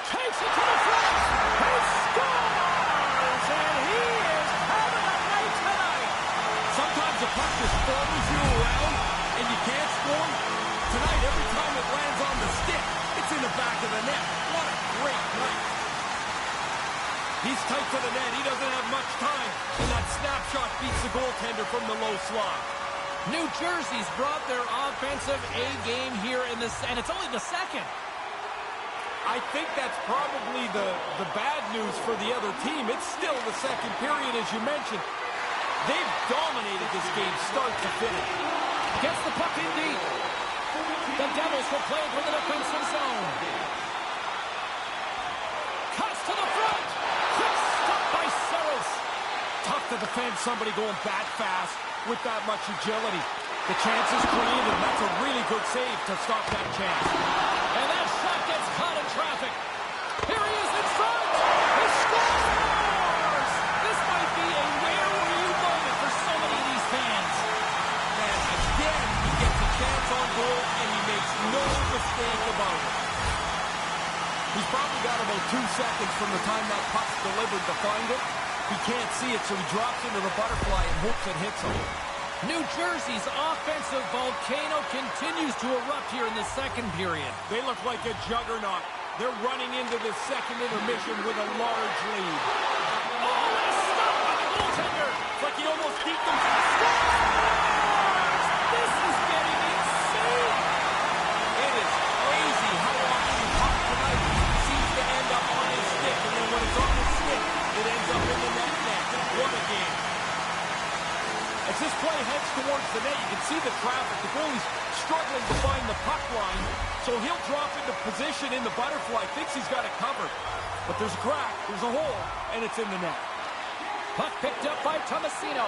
Takes it to the front. He scores! And he is having a night tonight. Sometimes the puck just follows you around and you can't score. Tonight, every time it lands on the stick, it's in the back of the net. What a great night. He's tight to the net. He doesn't have much time. And that snapshot beats the goaltender from the low slot. New Jersey's brought their offensive A game here in this, and it's only the second. I think that's probably the bad news for the other team. It's still the second period, as you mentioned. They've dominated this game start to finish. Gets the puck in deep. The Devils will play from the defensive zone. Cuts to the front. Quick stop by Saros. Tough to defend somebody going that fast with that much agility. The chance is created. That's a really good save to stop that chance. And that shot gets caught in traffic. Here he is in front. He scores! This might be a where were you moment for so many of these fans. And again, he gets a chance on goal, and he makes no mistake about it. He's probably got about 2 seconds from the time that puck's delivered to find it. He can't see it, so he drops into the butterfly and hopes it hits him. New Jersey's offensive volcano continues to erupt here in the second period. They look like a juggernaut. They're running into this second intermission with a large lead. Oh, and a stop by the goaltender. It's like he almost beat them. Scores! This is getting insane. It is crazy how often the puck tonight seems to end up on his stick, and then when it's on his stick, it ends up in the net. What a game. As this play heads towards the net, you can see the traffic. The goalie's struggling to find the puck line, so he'll drop into position in the butterfly. Thinks he's got it covered. But there's a crack, there's a hole, and it's in the net. Puck picked up by Tomasino.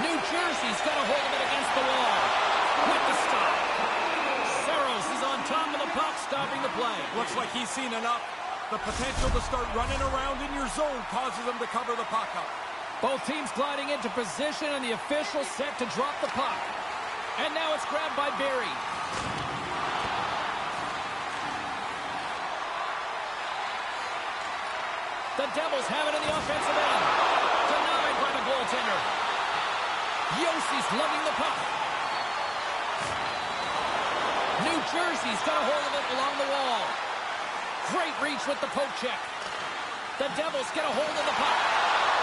New Jersey's got a hold of it against the wall. With the stop. Saros is on top of the puck, stopping the play. Looks like he's seen enough. The potential to start running around in your zone causes him to cover the puck up. Both teams gliding into position, and the official set to drop the puck. And now it's grabbed by Barry. The Devils have it in the offensive end. Denied by the goaltender. Yossi's lugging the puck. New Jersey's got a hold of it along the wall. Great reach with the poke check. The Devils get a hold of the puck.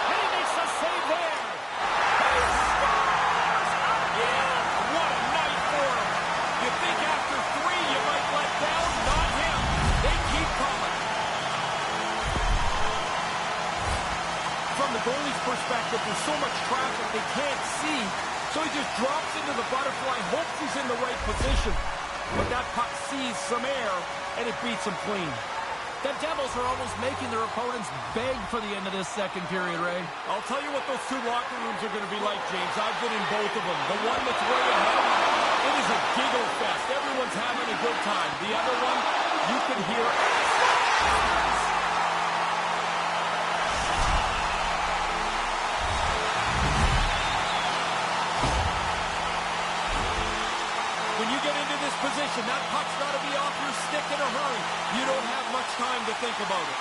And he makes a save there. He scores again! What a night for him. You think after 3 you might let down? Not him. They keep coming. From the goalie's perspective, there's so much traffic they can't see So he just drops into the butterfly, hopes he's in the right position. But that puck sees some air, and it beats him clean. The Devils are almost making their opponents beg for the end of this second period, Ray. I'll tell you what those two locker rooms are going to be like, James. I've been in both of them. The one that's way ahead, it is a giggle fest. Everyone's having a good time. The other one, you can hear when you get into this position, that puck's got to be off your stick in a hurry. You don't have much time to think about it.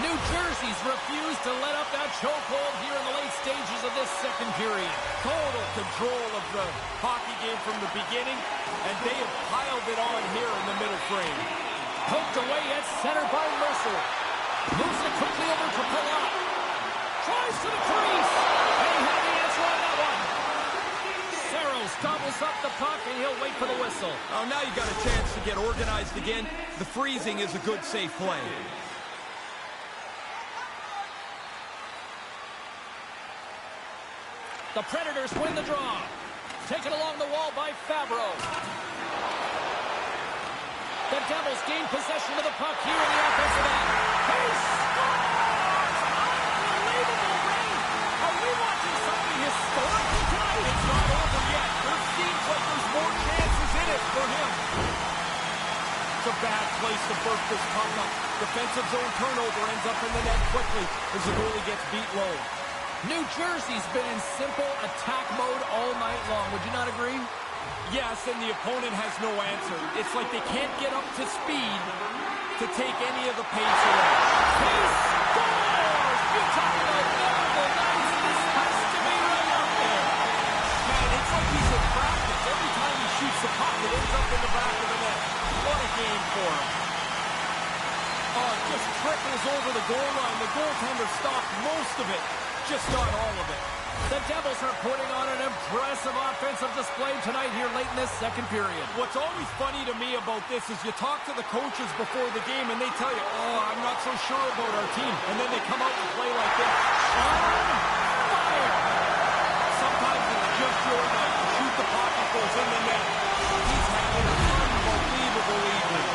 New Jersey's refused to let up that chokehold here in the late stages of this second period. Total control of the hockey game from the beginning, and they have piled it on here in the middle frame. Poked away at center by Mercer. Moves it quickly over to Palat. Tries to the crease. And he had the answer on that one. Saros gobbles up the puck, and he'll wait for the whistle. Oh, now you got a chance to get organized again. The freezing is a good, safe play. The Predators win the draw. Taken along the wall by Fabro. The Devils gain possession of the puck here in the offensive end. He scores! Unbelievable, Ray! Are we watching something historical tonight? It's not over yet. There seems like there's more chances in it for him. It's a bad place to burst this puck up. Defensive zone turnover ends up in the net quickly as the goalie gets beat low. New Jersey's been in simple attack mode all night long. Would you not agree? Yes, and the opponent has no answer. It's like they can't get up to speed to take any of the pace away. He scores! You talk about memorable nights. This has to be right up there. Man, it's like he's in practice. Every time he shoots the puck, it ends up in the back of the net. What a game for him. Oh, it just trickles over the goal line. The goaltender stopped most of it. Just not all of it. The Devils are putting on an impressive offensive display tonight here late in this second period. What's always funny to me about this is you talk to the coaches before the game and they tell you, oh, I'm not so sure about our team. And then they come out and play like this. On fire! Sometimes it's just your night. You shoot the puck, it goes in the net. He's having an unbelievable evening.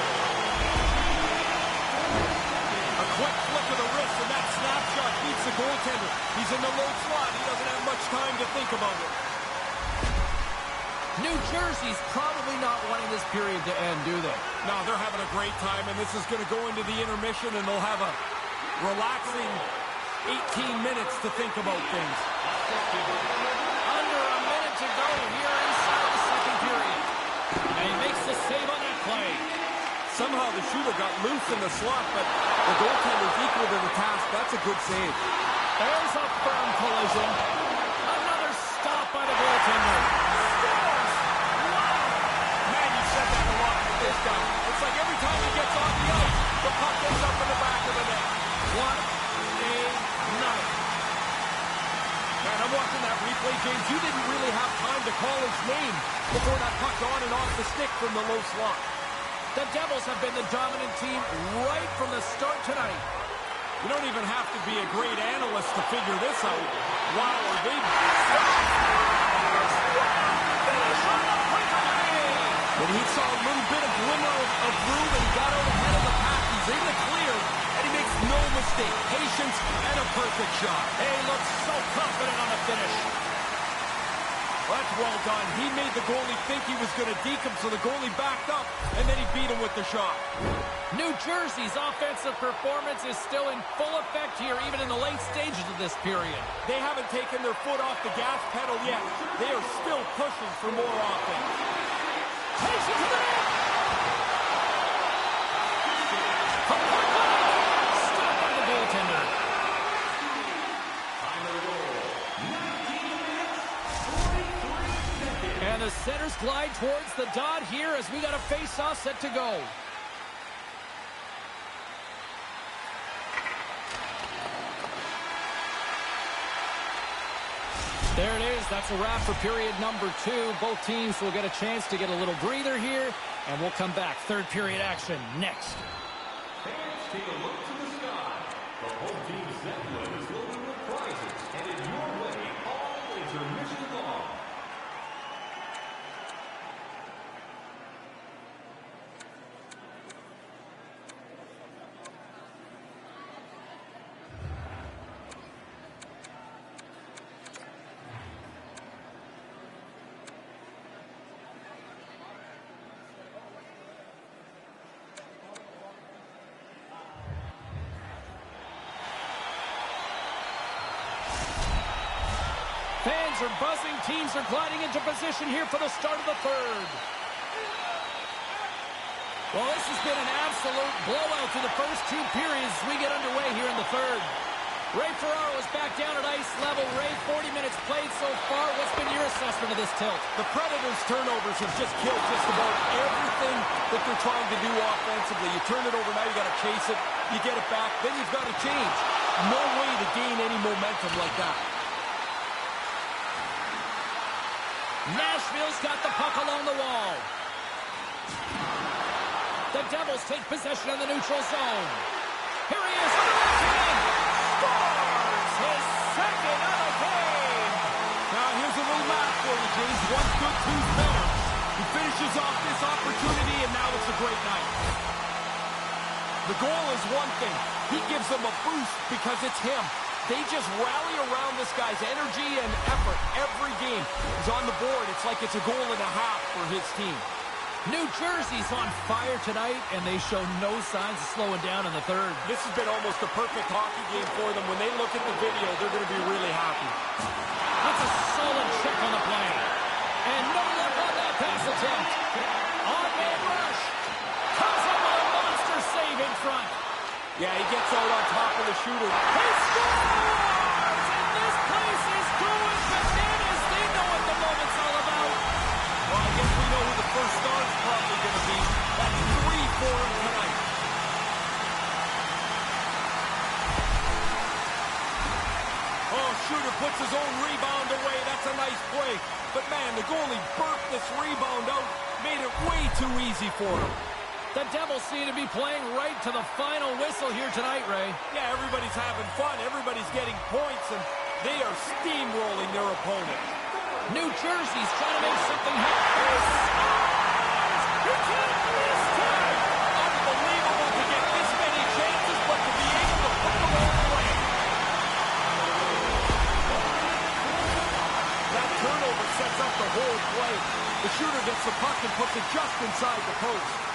A quick flick of the wrist, and that snapshot beats the goaltender. He's in the low slot. He doesn't have much time to think about it. New Jersey's probably not wanting this period to end, do they? No, they're having a great time, and this is going to go into the intermission, and they'll have a relaxing 18 minutes to think about things. Under a minute to go here inside the second period. And he makes the save on that play. Somehow the shooter got loose in the slot, but the goaltender's equal to the task. That's a good save. There's a firm collision. Another stop by the goaltender. Scores! Wow! Man, you said that a lot with this guy. It's like every time he gets on the ice, the puck ends up in the back of the net. What a night. Man, I'm watching that replay, James. You didn't really have time to call his name before that puck's on and off the stick from the low slot. The Devils have been the dominant team right from the start tonight. You don't even have to be a great analyst to figure this out. Wow, are they... When he saw a little bit of glimmer of room and he got out ahead of the pack, he's in the clear, and he makes no mistake. Patience and a perfect shot. He looks so confident on the finish. That's well done. He made the goalie think he was going to deke him, so the goalie backed up, and then he beat him with the shot. New Jersey's offensive performance is still in full effect here, even in the late stages of this period. They haven't taken their foot off the gas pedal yet. They are still pushing for more offense. Takes it to the net! Stopped by the goaltender. And the centers glide towards the dot here as we got a face-off set to go. There it is. That's a wrap for period number 2. Both teams will get a chance to get a little breather here, and we'll come back. Third period action next. Fans, take a look to the sky. The home team's Zeppelin is loaded with prizes, and in your way, always intermission long. Fans are buzzing. Teams are gliding into position here for the start of the third. Well, this has been an absolute blowout to the first two periods as we get underway here in the third. Ray Ferraro is back down at ice level. Ray, 40 minutes played so far. What's been your assessment of this tilt? The Predators' turnovers have just killed just about everything that they're trying to do offensively. You turn it over, now you got to chase it. You get it back, then you've got to change. No way to gain any momentum like that. Nashville's got the puck along the wall. The Devils take possession of the neutral zone. Here he is. Scores his second of the game. Now here's a little math for you, James. One's good, two's better. He finishes off this opportunity, and now it's a great night. The goal is one thing. He gives them a boost because it's him. They just rally around this guy's energy and effort every game. He's on the board. It's like it's a goal and a half for his team. New Jersey's on fire tonight, and they show no signs of slowing down in the third. This has been almost a perfect hockey game for them. When they look at the video, they're going to be really happy. That's a solid check on the play. And no luck on that pass attempt. On man rush. Cousin with a monster save in front. Yeah, he gets out on top of the shooter. He scores! And this place is going bananas. They know what the moment's all about. Well, I guess we know who the first star's probably going to be. That's 3 for him tonight. Oh, shooter puts his own rebound away. That's a nice play. But, man, the goalie burped this rebound out. Made it way too easy for him. The Devils seem to be playing right to the final whistle here tonight, Ray. Yeah, everybody's having fun. Everybody's getting points, and they are steamrolling their opponent. New Jersey's trying to make something happen. He can't miss time. Unbelievable to get this many chances, but to be able to put them all away. That turnover sets up the whole play. The shooter gets the puck and puts it just inside the post.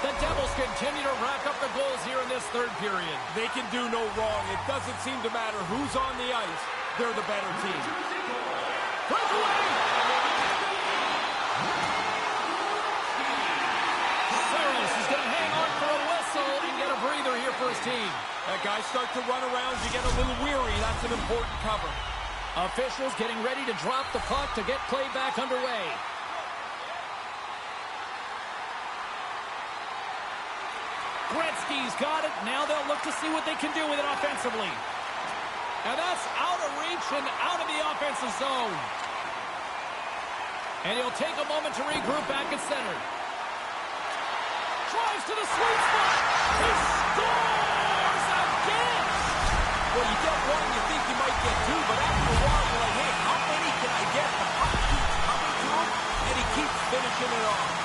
The Devils continue to rack up the goals here in this third period. They can do no wrong. It doesn't seem to matter who's on the ice. They're the better team. Breakaway! Saros is going to hang on for a whistle and get a breather here for his team. That guys start to run around, you get a little weary. That's an important cover. Officials getting ready to drop the puck to get play back underway. Gretzky's got it. Now they'll look to see what they can do with it offensively. And that's out of reach and out of the offensive zone. And he'll take a moment to regroup back at center. Drives to the sweet spot. He scores again. Well, you get one, you think you might get two, but after a while, you're like, hey, how many can I get? The puck keeps coming to him, and he keeps finishing it off.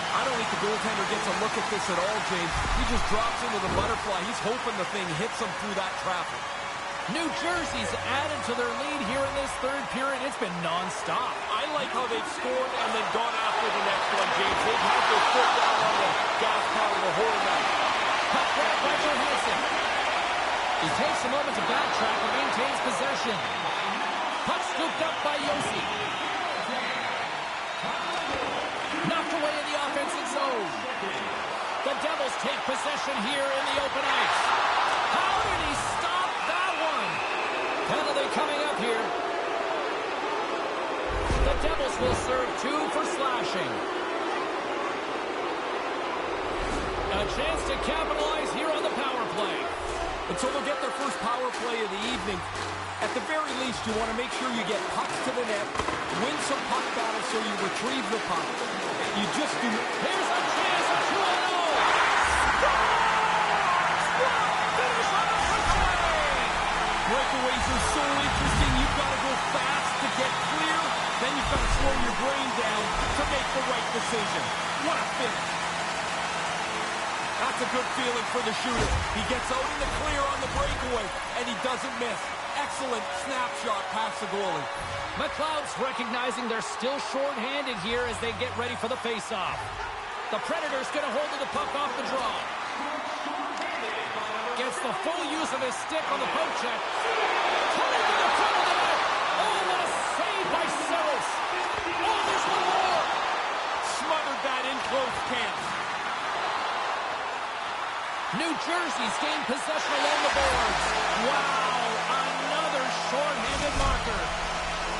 I don't think the goaltender gets a look at this at all, James. He just drops into the butterfly. He's hoping the thing hits him through that traffic. New Jersey's added to their lead here in this third period. It's been nonstop. I like how they've scored and then gone after the next one, James. They've had their foot down on the gas pedal the whole night. Puck grab by Johansson. He takes a moment to backtrack and maintains possession. Puck scooped up by Yossi. Knocked away in the offensive zone. The Devils take possession here in the open ice. How did he stop that one? Penalty coming up here. The Devils will serve 2 for slashing. A chance to capitalize here on the power play. And so they'll get their first power play of the evening. At the very least, you want to make sure you get pucks to the net, win some puck battles so you retrieve the puck. You just do... Here's a chance, a 2-0. Finish on the That's a good feeling for the shooter. He gets out in the clear on the breakaway, and he doesn't miss. Excellent snapshot past the goalie. McLeod's recognizing they're still short-handed here as they get ready for the face-off. The Predators get a hold of the puck off the draw. Gets the full use of his stick on the poke check. Coming to the front of the net. Oh, what a save by Saros. Oh, there's one more. Smothered that in close camp. New Jersey's gained possession along the boards. Wow, another short-handed marker.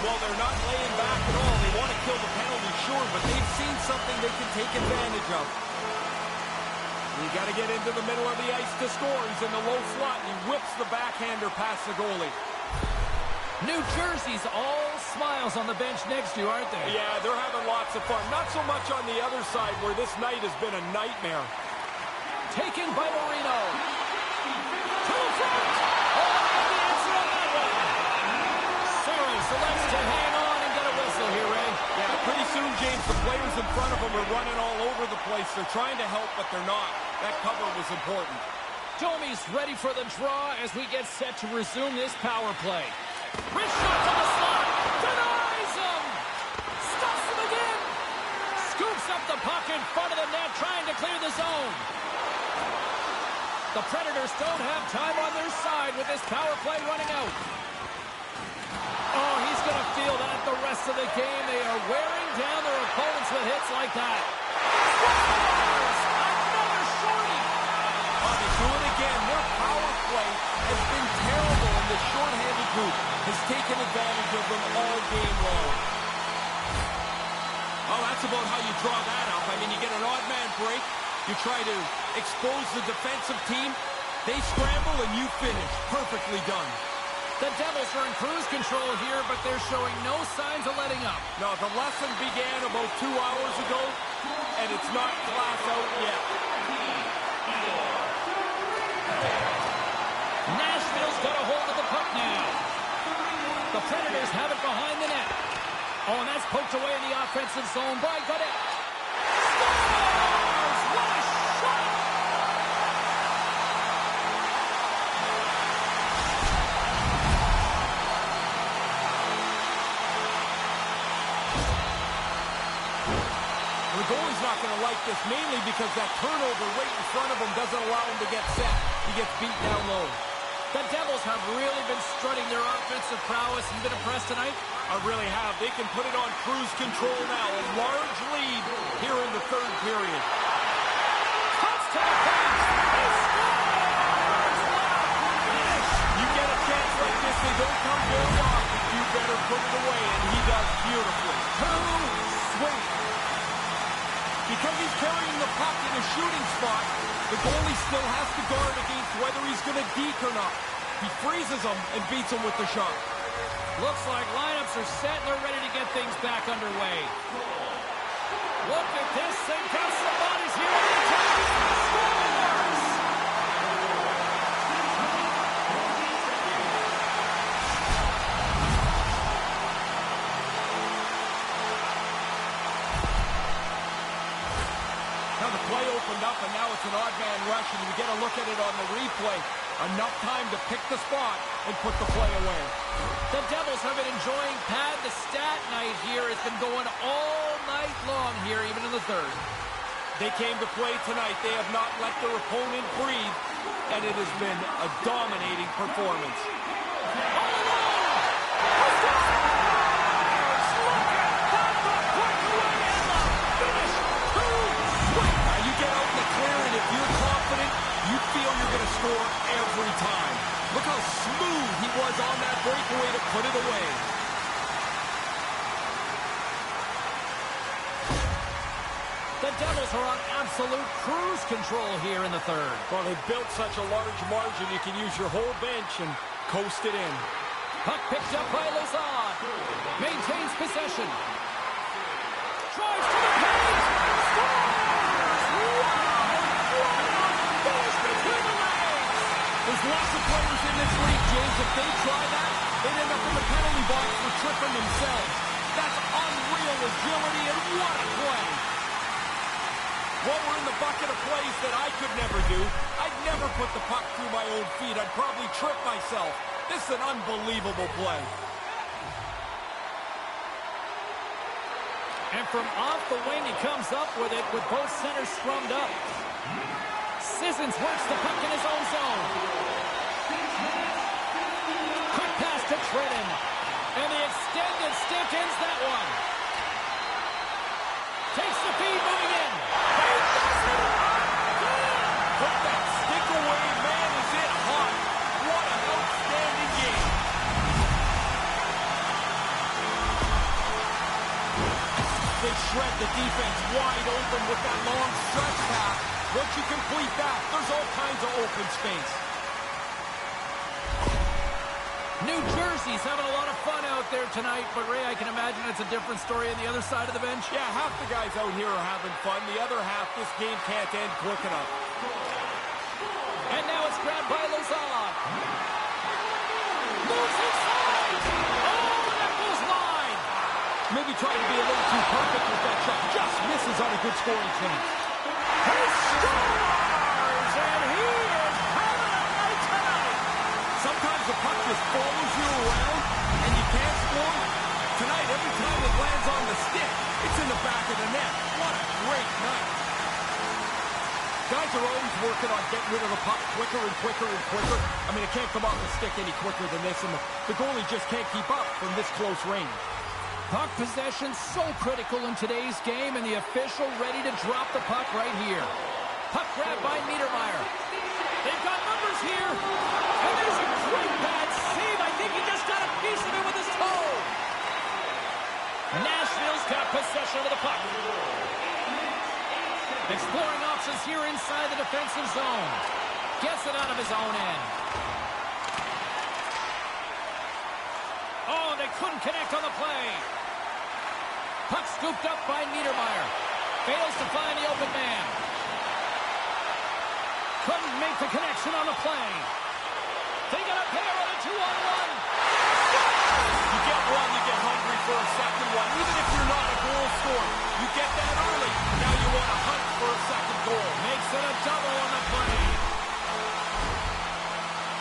Well, they're not laying back at all. They want to kill the penalty, sure, but they've seen something they can take advantage of. You got to get into the middle of the ice to score. He's in the low slot, and he whips the backhander past the goalie. New Jersey's all smiles on the bench next to you, aren't they? Yeah, they're having lots of fun. Not so much on the other side, where this night has been a nightmare. Taken by Marino. To the front. Oh, the answer on that one. Saros selects to hang on and get a whistle here, Ray. Yeah, pretty soon, James, the players in front of him are running all over the place. They're trying to help, but they're not. That cover was important. Domi's ready for the draw as we get set to resume this power play. Wrist shot to the slot. Denies him. Stuffs him again. Scoops up the puck in front of the net, trying to clear the zone. The Predators don't have time on their side with this power play running out. Oh, he's going to feel that the rest of the game. They are wearing down their opponents with hits like that. Scores! Another shorty! Oh, they do it again. Their power play has been terrible, and the shorthanded group has taken advantage of them all game long. Oh, that's about how you draw that up. I mean, you get an odd man break. You try to expose the defensive team. They scramble, and you finish. Perfectly done. The Devils are in cruise control here, but they're showing no signs of letting up. No, the lesson began about 2 hours ago, and it's not class out yet. Nashville's got a hold of the puck now. The Predators have it behind the net. Oh, and that's poked away in the offensive zone by Godet. Scores! What a shot! The goalie's not going to like this, mainly because that turnover right in front of him doesn't allow him to get set. He gets beat down low. The Devils have really been strutting their offensive prowess and been impressed tonight. I really have. They can put it on cruise control now. A large lead here in the third period. Cuts to the paint. He scores! Finish! You get a chance like this, they don't come very often. You better put it away, and he does beautifully. Sweet. Because he's carrying the puck in a shooting spot, the goalie still has to guard against whether he's going to deke or not. He freezes him and beats him with the shot. Looks like lineups are set and they're ready to get things back underway. Look at this. They've got some bodies here on the attack. Scores! Now the play opened up, and now it's an odd man rush, and we get a look at it on the replay. Enough time to pick the spot and put the play away. The Devils have been enjoying pad the stat night here. It's been going all night long here, even in the third. They came to play tonight. They have not let their opponent breathe, and it has been a dominating performance. All alone! He scores! Look at that! The breakaway and the finish! Too sweet! Now you get out in the clear, and if you're confident, you feel you're going to score every time. Look how smooth he was on that breakaway to put it away. The Devils are on absolute cruise control here in the third. Well, they built such a large margin, you can use your whole bench and coast it in. Puck picked up by Lazard. Maintains possession. Drives to the paint. Scores! Wow! What a finish between the legs! There's lots of players in this league, James. If they try that, they'd end up in the penalty box for tripping themselves. That's unreal agility, and what a play! Well, we're in the bucket of plays that I could never do. I'd never put the puck through my own feet. I'd probably trip myself. This is an unbelievable play. And from off the wing, he comes up with it with both centers strummed up. Sissons works the puck in his own zone. Quick pass to Trenton. And the extended stick ends that one. Takes the feed, moving in. Put that stick away, man, is it hot. What an outstanding game. They shred the defense wide open with that long stretch pass. Once you complete that, there's all kinds of open space. New Jersey's having a lot of fun out there tonight, but Ray, I can imagine it's a different story on the other side of the bench. Yeah, half the guys out here are having fun. The other half, this game can't end quick enough. And now it's grabbed by Lazard. Moves inside. Oh, that goes wide. Maybe trying to be a little too perfect with that shot. Just misses on a good scoring chance. He scores! And he is having a night tonight. Sometimes the puck just follows you around and you can't score. Tonight, every time it lands on the stick, it's in the back of the net. What a great night. Guys are always working on getting rid of the puck quicker and quicker and quicker. I mean, it can't come off the stick any quicker than this, and the goalie just can't keep up from this close range. Puck possession so critical in today's game, and the official ready to drop the puck right here. Puck grab by Niedermeyer. They've got numbers here, and there's a great bad save. I think he just got a piece of it with his toe. Nashville's got possession of the puck. Exploring options here inside the defensive zone. Gets it out of his own end. Oh, they couldn't connect on the play. Puck scooped up by Niedermeyer. Fails to find the open man. Couldn't make the connection on the play. They got a pair on a 2-on-1. You get one, you get hungry for a second one. Even if you're not a goal scorer, you get that early. Now you want to hunt for a second goal. Makes it a double on the play.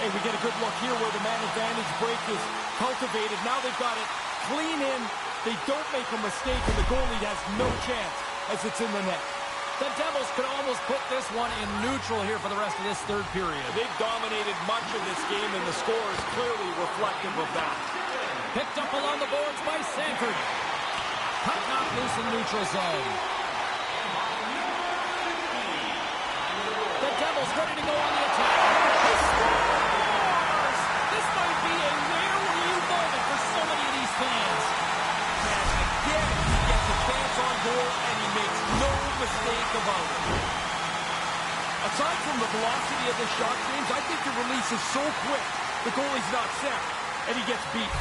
Hey, we get a good look here where the man advantage break is cultivated. Now they've got it clean in. They don't make a mistake, and the goalie has no chance as it's in the net. The Devils could almost put this one in neutral here for the rest of this third period. They've dominated much of this game, and the score is clearly reflective of that. Picked up along the boards by Sanford. Puck knocked loose in neutral zone. The Devils ready to go on the attack. He scores! This might be a where were you moment for so many of these fans. And again, he gets a chance on goal, and he makes no mistake about it. Aside from the velocity of the shot, James, I think the release is so quick, the goalie's not set, and he gets beat.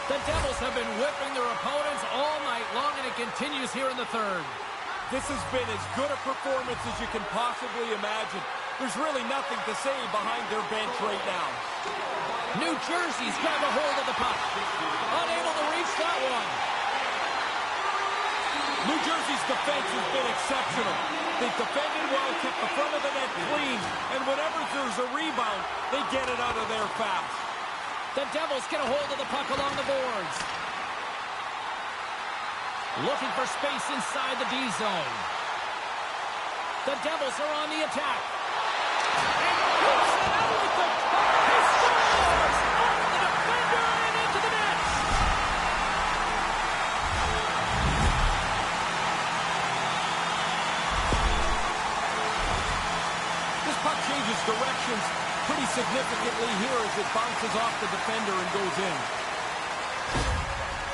The Devils have been whipping their opponents all night long, and it continues here in the third. This has been as good a performance as you can possibly imagine. There's really nothing to say behind their bench right now. New Jersey's got a hold of the puck. Unable to reach that one. New Jersey's defense has been exceptional. They've defended well, kept the front of the net clean, and whenever there's a rebound, they get it out of there fast. The Devils get a hold of the puck along the boards. Looking for space inside the D zone. The Devils are on the attack. And hooks it out with the puck. He scores! Off the defender and into the net. This puck changes directions pretty significantly here as it bounces off the defender and goes in.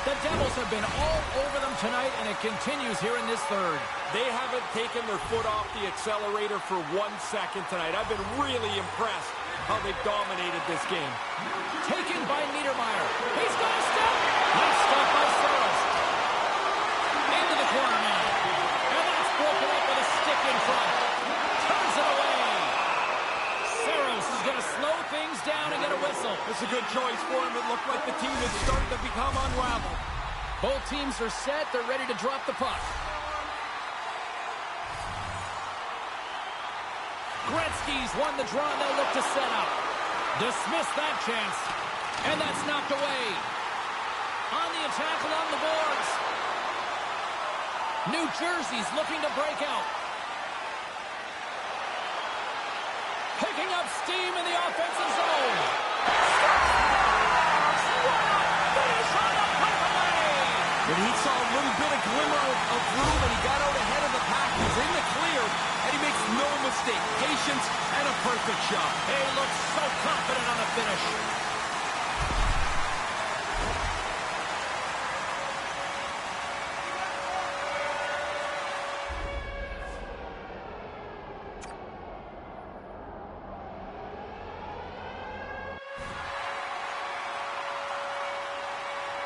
The Devils have been all over them tonight, and it continues here in this third. They haven't taken their foot off the accelerator for 1 second tonight. I've been really impressed how they've dominated this game. Taken by Niedermeyer. He's got a step. Nice stop by Saros. Into the corner now. And that's broken up with a stick in front. Turns it away. Saros is going to slow things down and get a whistle. It's a good choice for him. It looked like the team is starting to become unraveled. Both teams are set. They're ready to drop the puck. Gretzky's won the draw, and they'll look to set up. Dismiss that chance. And that's knocked away. On the attack along the boards. New Jersey's looking to break out. Picking up steam in the offensive zone. Finish on the breakaway. And he saw a little bit of glimmer of room, and he got out ahead of the pack. He's in the clear, and he makes no mistake. Patience and a perfect shot. He looks so confident on the finish.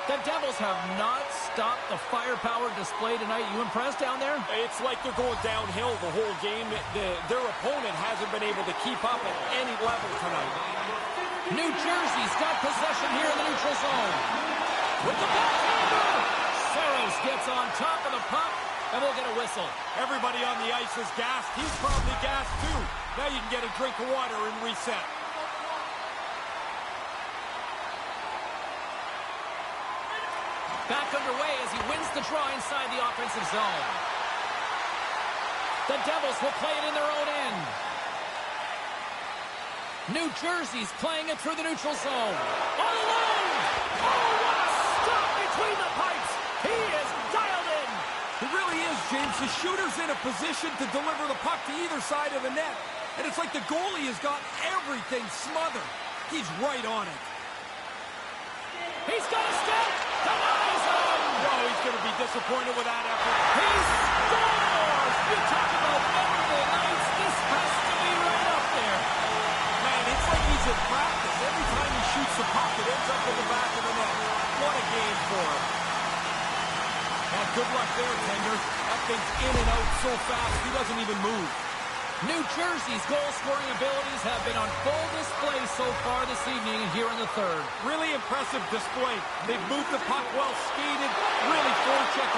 The Devils have not stopped the firepower display tonight. You impressed down there? It's like they're going downhill the whole game. Their opponent hasn't been able to keep up at any level tonight. New Jersey's got possession here in the neutral zone. With the backhander! Saros gets on top of the puck, and we'll get a whistle. Everybody on the ice is gassed. He's probably gassed too. Now you can get a drink of water and reset. Back underway as he wins the draw inside the offensive zone. The Devils will play it in their own end. New Jersey's playing it through the neutral zone. All alone! Oh, what a stop between the pipes! He is dialed in! He really is, James. The shooter's in a position to deliver the puck to either side of the net. And it's like the goalie has got everything smothered. He's right on it. He's got a step! Denies him! No, he's going to be disappointed with that effort. He scores! You talk about memorable nights. This has to be right up there. Man, it's like he's in practice. Every time he shoots the puck, it ends up in the back of the net. What a game for him. Yeah, good luck there, Tender. That thing's in and out so fast, he doesn't even move. New Jersey's goal-scoring abilities have been on full display so far this evening and here in the third. Really impressive display. They've moved the puck well, skated, really forechecked.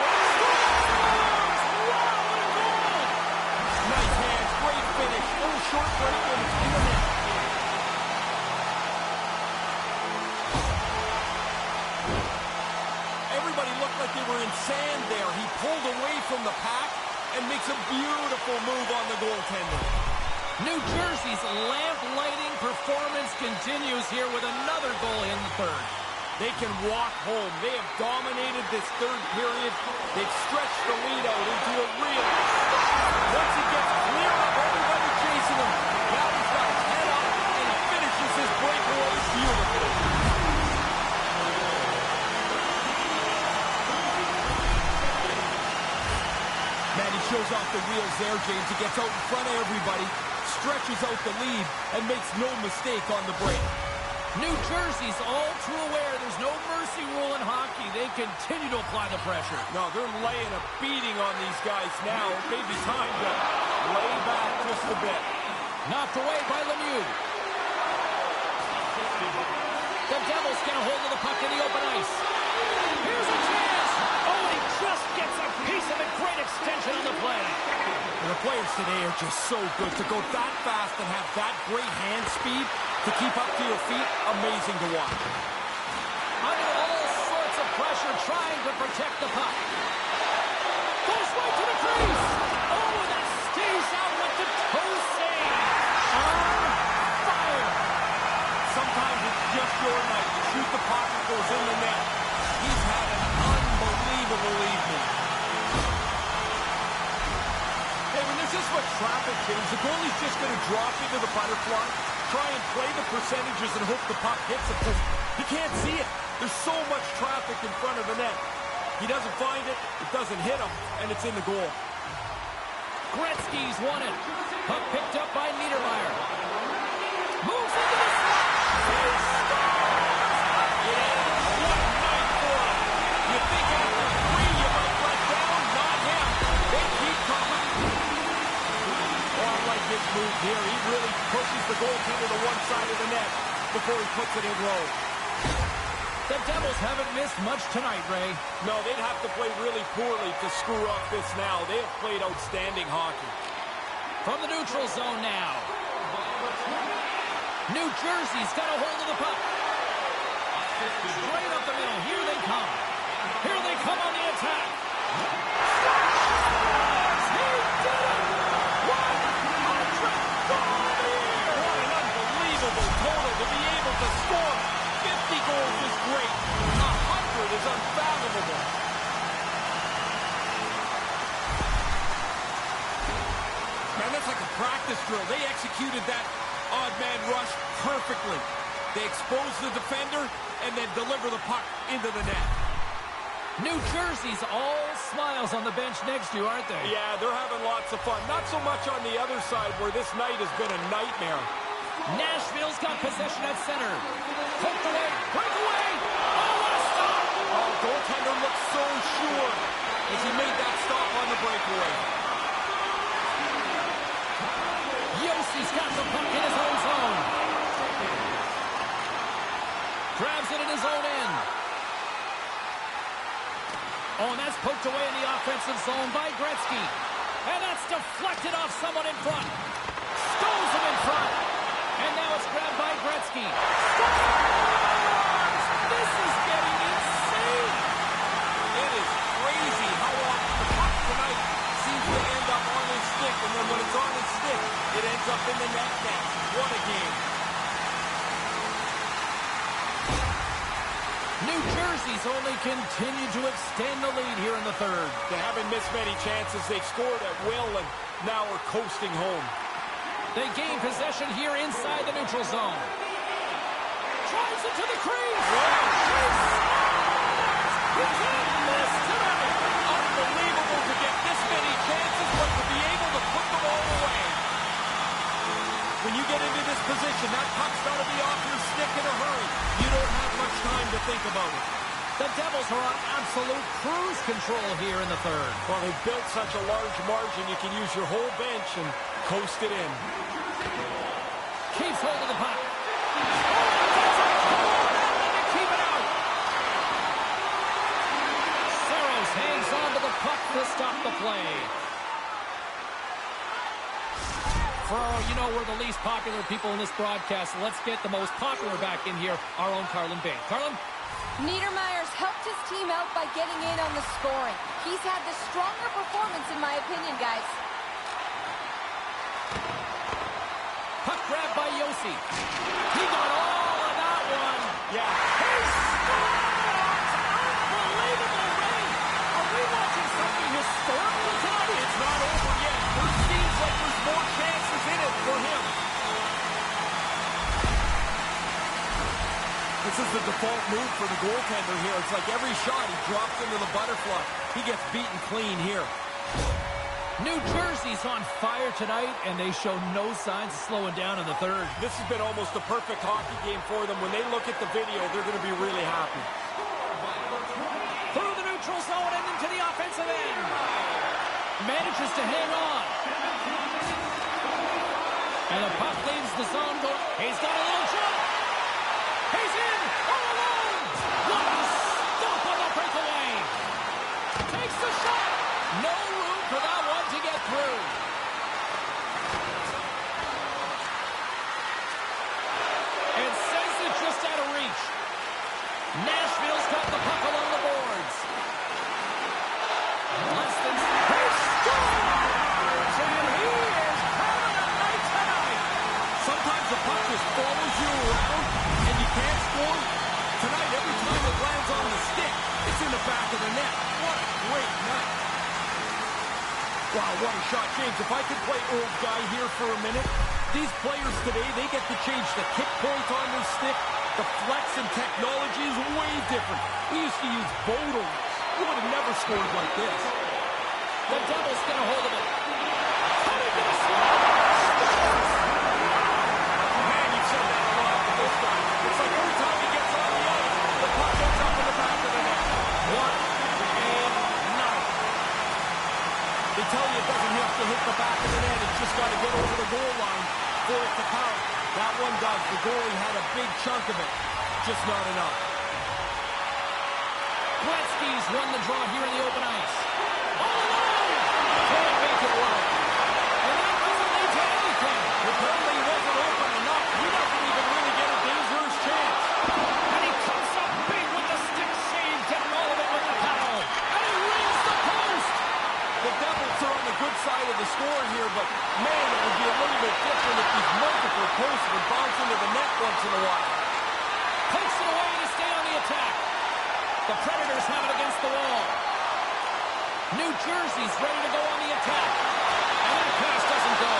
Nice hands, great finish. Little short break and it's in the net. Everybody looked like they were in sand there. He pulled away from the pack and makes a beautiful move on the goaltender. New Jersey's lamp-lighting performance continues here with another goal in the third. They can walk home. They have dominated this third period. They've stretched the lead out into a real... Once he gets clear of everybody chasing him, now he's got his head up and he finishes his breakaway beautifully. Man, he shows off the wheels there, James. He gets out in front of everybody, stretches out the lead, and makes no mistake on the break. New Jersey's all too aware there's no mercy rule in hockey. They continue to apply the pressure. No, they're laying a beating on these guys now. Maybe time to lay back just a bit. Knocked away by Lemieux. The Devils get a hold of the puck in the open ice. Here's a chance. Oh, he just gets a piece of it. Great extension on the play. And the players today are just so good. To go that fast and have that great hand speed to keep up to your feet, amazing to watch. Under all sorts of pressure, trying to protect the puck. Goes right to the crease. Oh, that stays out with the toe save. On fire. Sometimes it's just your night. You shoot the puck, it goes in the net. He's had an unbelievable evening. Hey, when there's this much traffic, James, the goalie's just going to drop into the butterfly, try and play the percentages and hope the puck hits him because he can't see it. There's so much traffic in front of the net. He doesn't find it, it doesn't hit him, and it's in the goal. Gretzky's won it. Puck picked up by Niedermeyer. Moves into the slot. He scores! What a night for him. You think after three you might let down? Not him. They keep coming. Oh, I like this move here. He really pushes the goaltender to one side of the net before he puts it in low. The Devils haven't missed much tonight, Ray. No, they'd have to play really poorly to screw up this now. They have played outstanding hockey. From the neutral zone now. New Jersey's got a hold of the puck. Straight up the middle. Here they come. Here they come on the attack. He did it! 100 goal here! What an unbelievable total to be able to score. 50 goals is great. 100 is unfathomable. Man, that's like a practice drill. They executed that odd man rush perfectly. They expose the defender and then deliver the puck into the net. New Jersey's all smiles on the bench next to you, aren't they? Yeah, they're having lots of fun. Not so much on the other side where this night has been a nightmare. Nashville's got possession at center. Poked away. Breakaway. Oh, what a stop! Oh, goaltender looks so sure as he made that stop on the breakaway. Yossi's got the puck in his own zone. Grabs it in his own end. Oh, and that's poked away in the offensive zone by Gretzky. And that's deflected off someone in front. Stows him in front. And now it's grabbed by Gretzky. Scores! This is getting insane. It is crazy how often the puck tonight seems to end up on his stick, and then when it's on his stick, it ends up in the net next. What a game. New Jersey's only continued to extend the lead here in the third. They haven't missed many chances. They've scored at will and now are coasting home. They gain possession here inside the neutral zone. Drives it to the crease. He scores! He can't miss tonight. Unbelievable to get this many chances, but to be able to put them all away. When you get into this position, that puck's got to be off your stick in a hurry. You don't have much time to think about it. The Devils are on absolute cruise control here in the third. Well, they've built such a large margin, you can use your whole bench and coast it in. Keeps hold of the puck. Gets a corner to keep it out. Saros hangs on to the puck to stop the play. You know we're the least popular people in this broadcast, so let's get the most popular back in here, our own Carlin Bay. Carlin? Niedermayer's helped his team out by getting in on the scoring. He's had the stronger performance, in my opinion, guys. Puck grabbed by Yossi. He got all of that one. Yeah. He scores! Unbelievable rate! Are we watching something historical tonight? It's not over yet. There seems like there's more chances in it for him. This is the default move for the goaltender here. It's like every shot he drops into the butterfly. He gets beaten clean here. New Jersey's on fire tonight, and they show no signs of slowing down in the third. This has been almost a perfect hockey game for them. When they look at the video, they're going to be really happy. Through the neutral zone and into the offensive end. Manages to hang on. And the puck leaves the zone. He's got a little jump. He's in all alone. What a stop on the breakaway. Takes the shot. No room for that one to get through. And sends it just out of reach. Nashville's got the puck along the boards. Less than... He scores! And he is having a night tonight. Sometimes the puck just follows you around and you can't score. Tonight, every time it lands on the stick, it's in the back of the net. What a great night. Wow, what a shot, James. If I could play old guy here for a minute, these players today, they get to change the kick point on their stick. The flex and technology is way different. We used to use Bodles. You would have never scored like this. The Devils get a hold of it. Cutting to the slot. Man, you've said that a lot with this guy. It's like every time he gets on the ice, the puck ends up in the back of the net. What a night. They tell you it doesn't have to hit the back of the net. It's just got to get over the goal line for it to count. That one does. The goalie had a big chunk of it. Just not enough. Gretzky's won the draw here in the open ice. All alone! Can't make it work. And that was an Man, it would be a little bit different if these multiple posts would bounce into the net once in a while. Pokes it away to stay on the attack. The Predators have it against the wall. New Jersey's ready to go on the attack. And that pass doesn't go.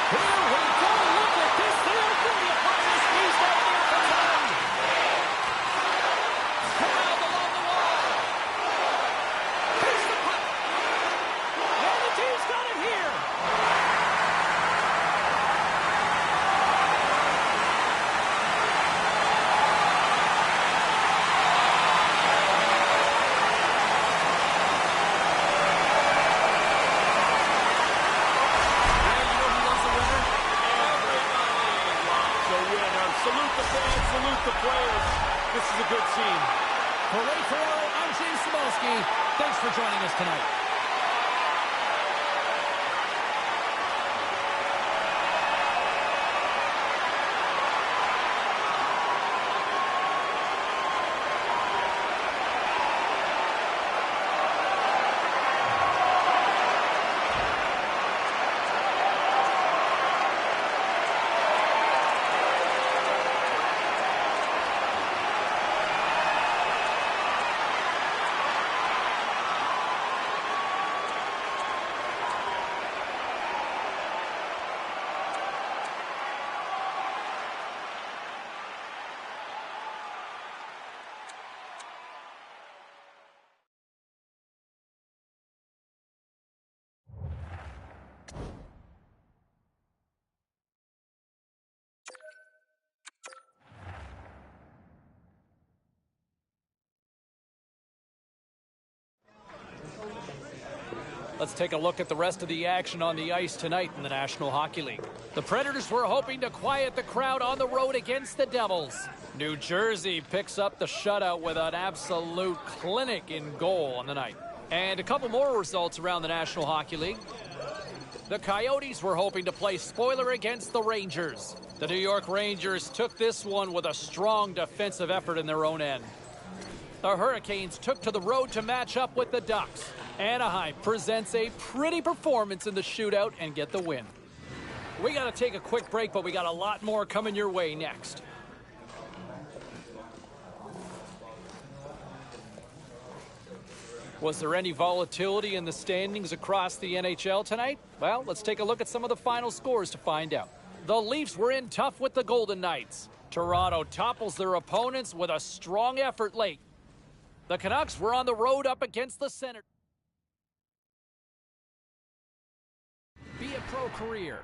Here we go. Look at this. They're going to finally squeeze that near the line. Corralled along the wall. Here's the puck. And the team's got it here. Salute the fans, salute the players. This is a good scene. For Ray Ferraro, I'm James Cybulski. Thanks for joining us tonight. Let's take a look at the rest of the action on the ice tonight in the National Hockey League. The Predators were hoping to quiet the crowd on the road against the Devils. New Jersey picks up the shutout with an absolute clinic in goal on the night. And a couple more results around the National Hockey League. The Coyotes were hoping to play spoiler against the Rangers. The New York Rangers took this one with a strong defensive effort in their own end. The Hurricanes took to the road to match up with the Ducks. Anaheim presents a pretty performance in the shootout and get the win. We got to take a quick break, but we got a lot more coming your way next. Was there any volatility in the standings across the NHL tonight? Well, let's take a look at some of the final scores to find out. The Leafs were in tough with the Golden Knights. Toronto topples their opponents with a strong effort late. The Canucks were on the road up against the Senators. Be a pro career.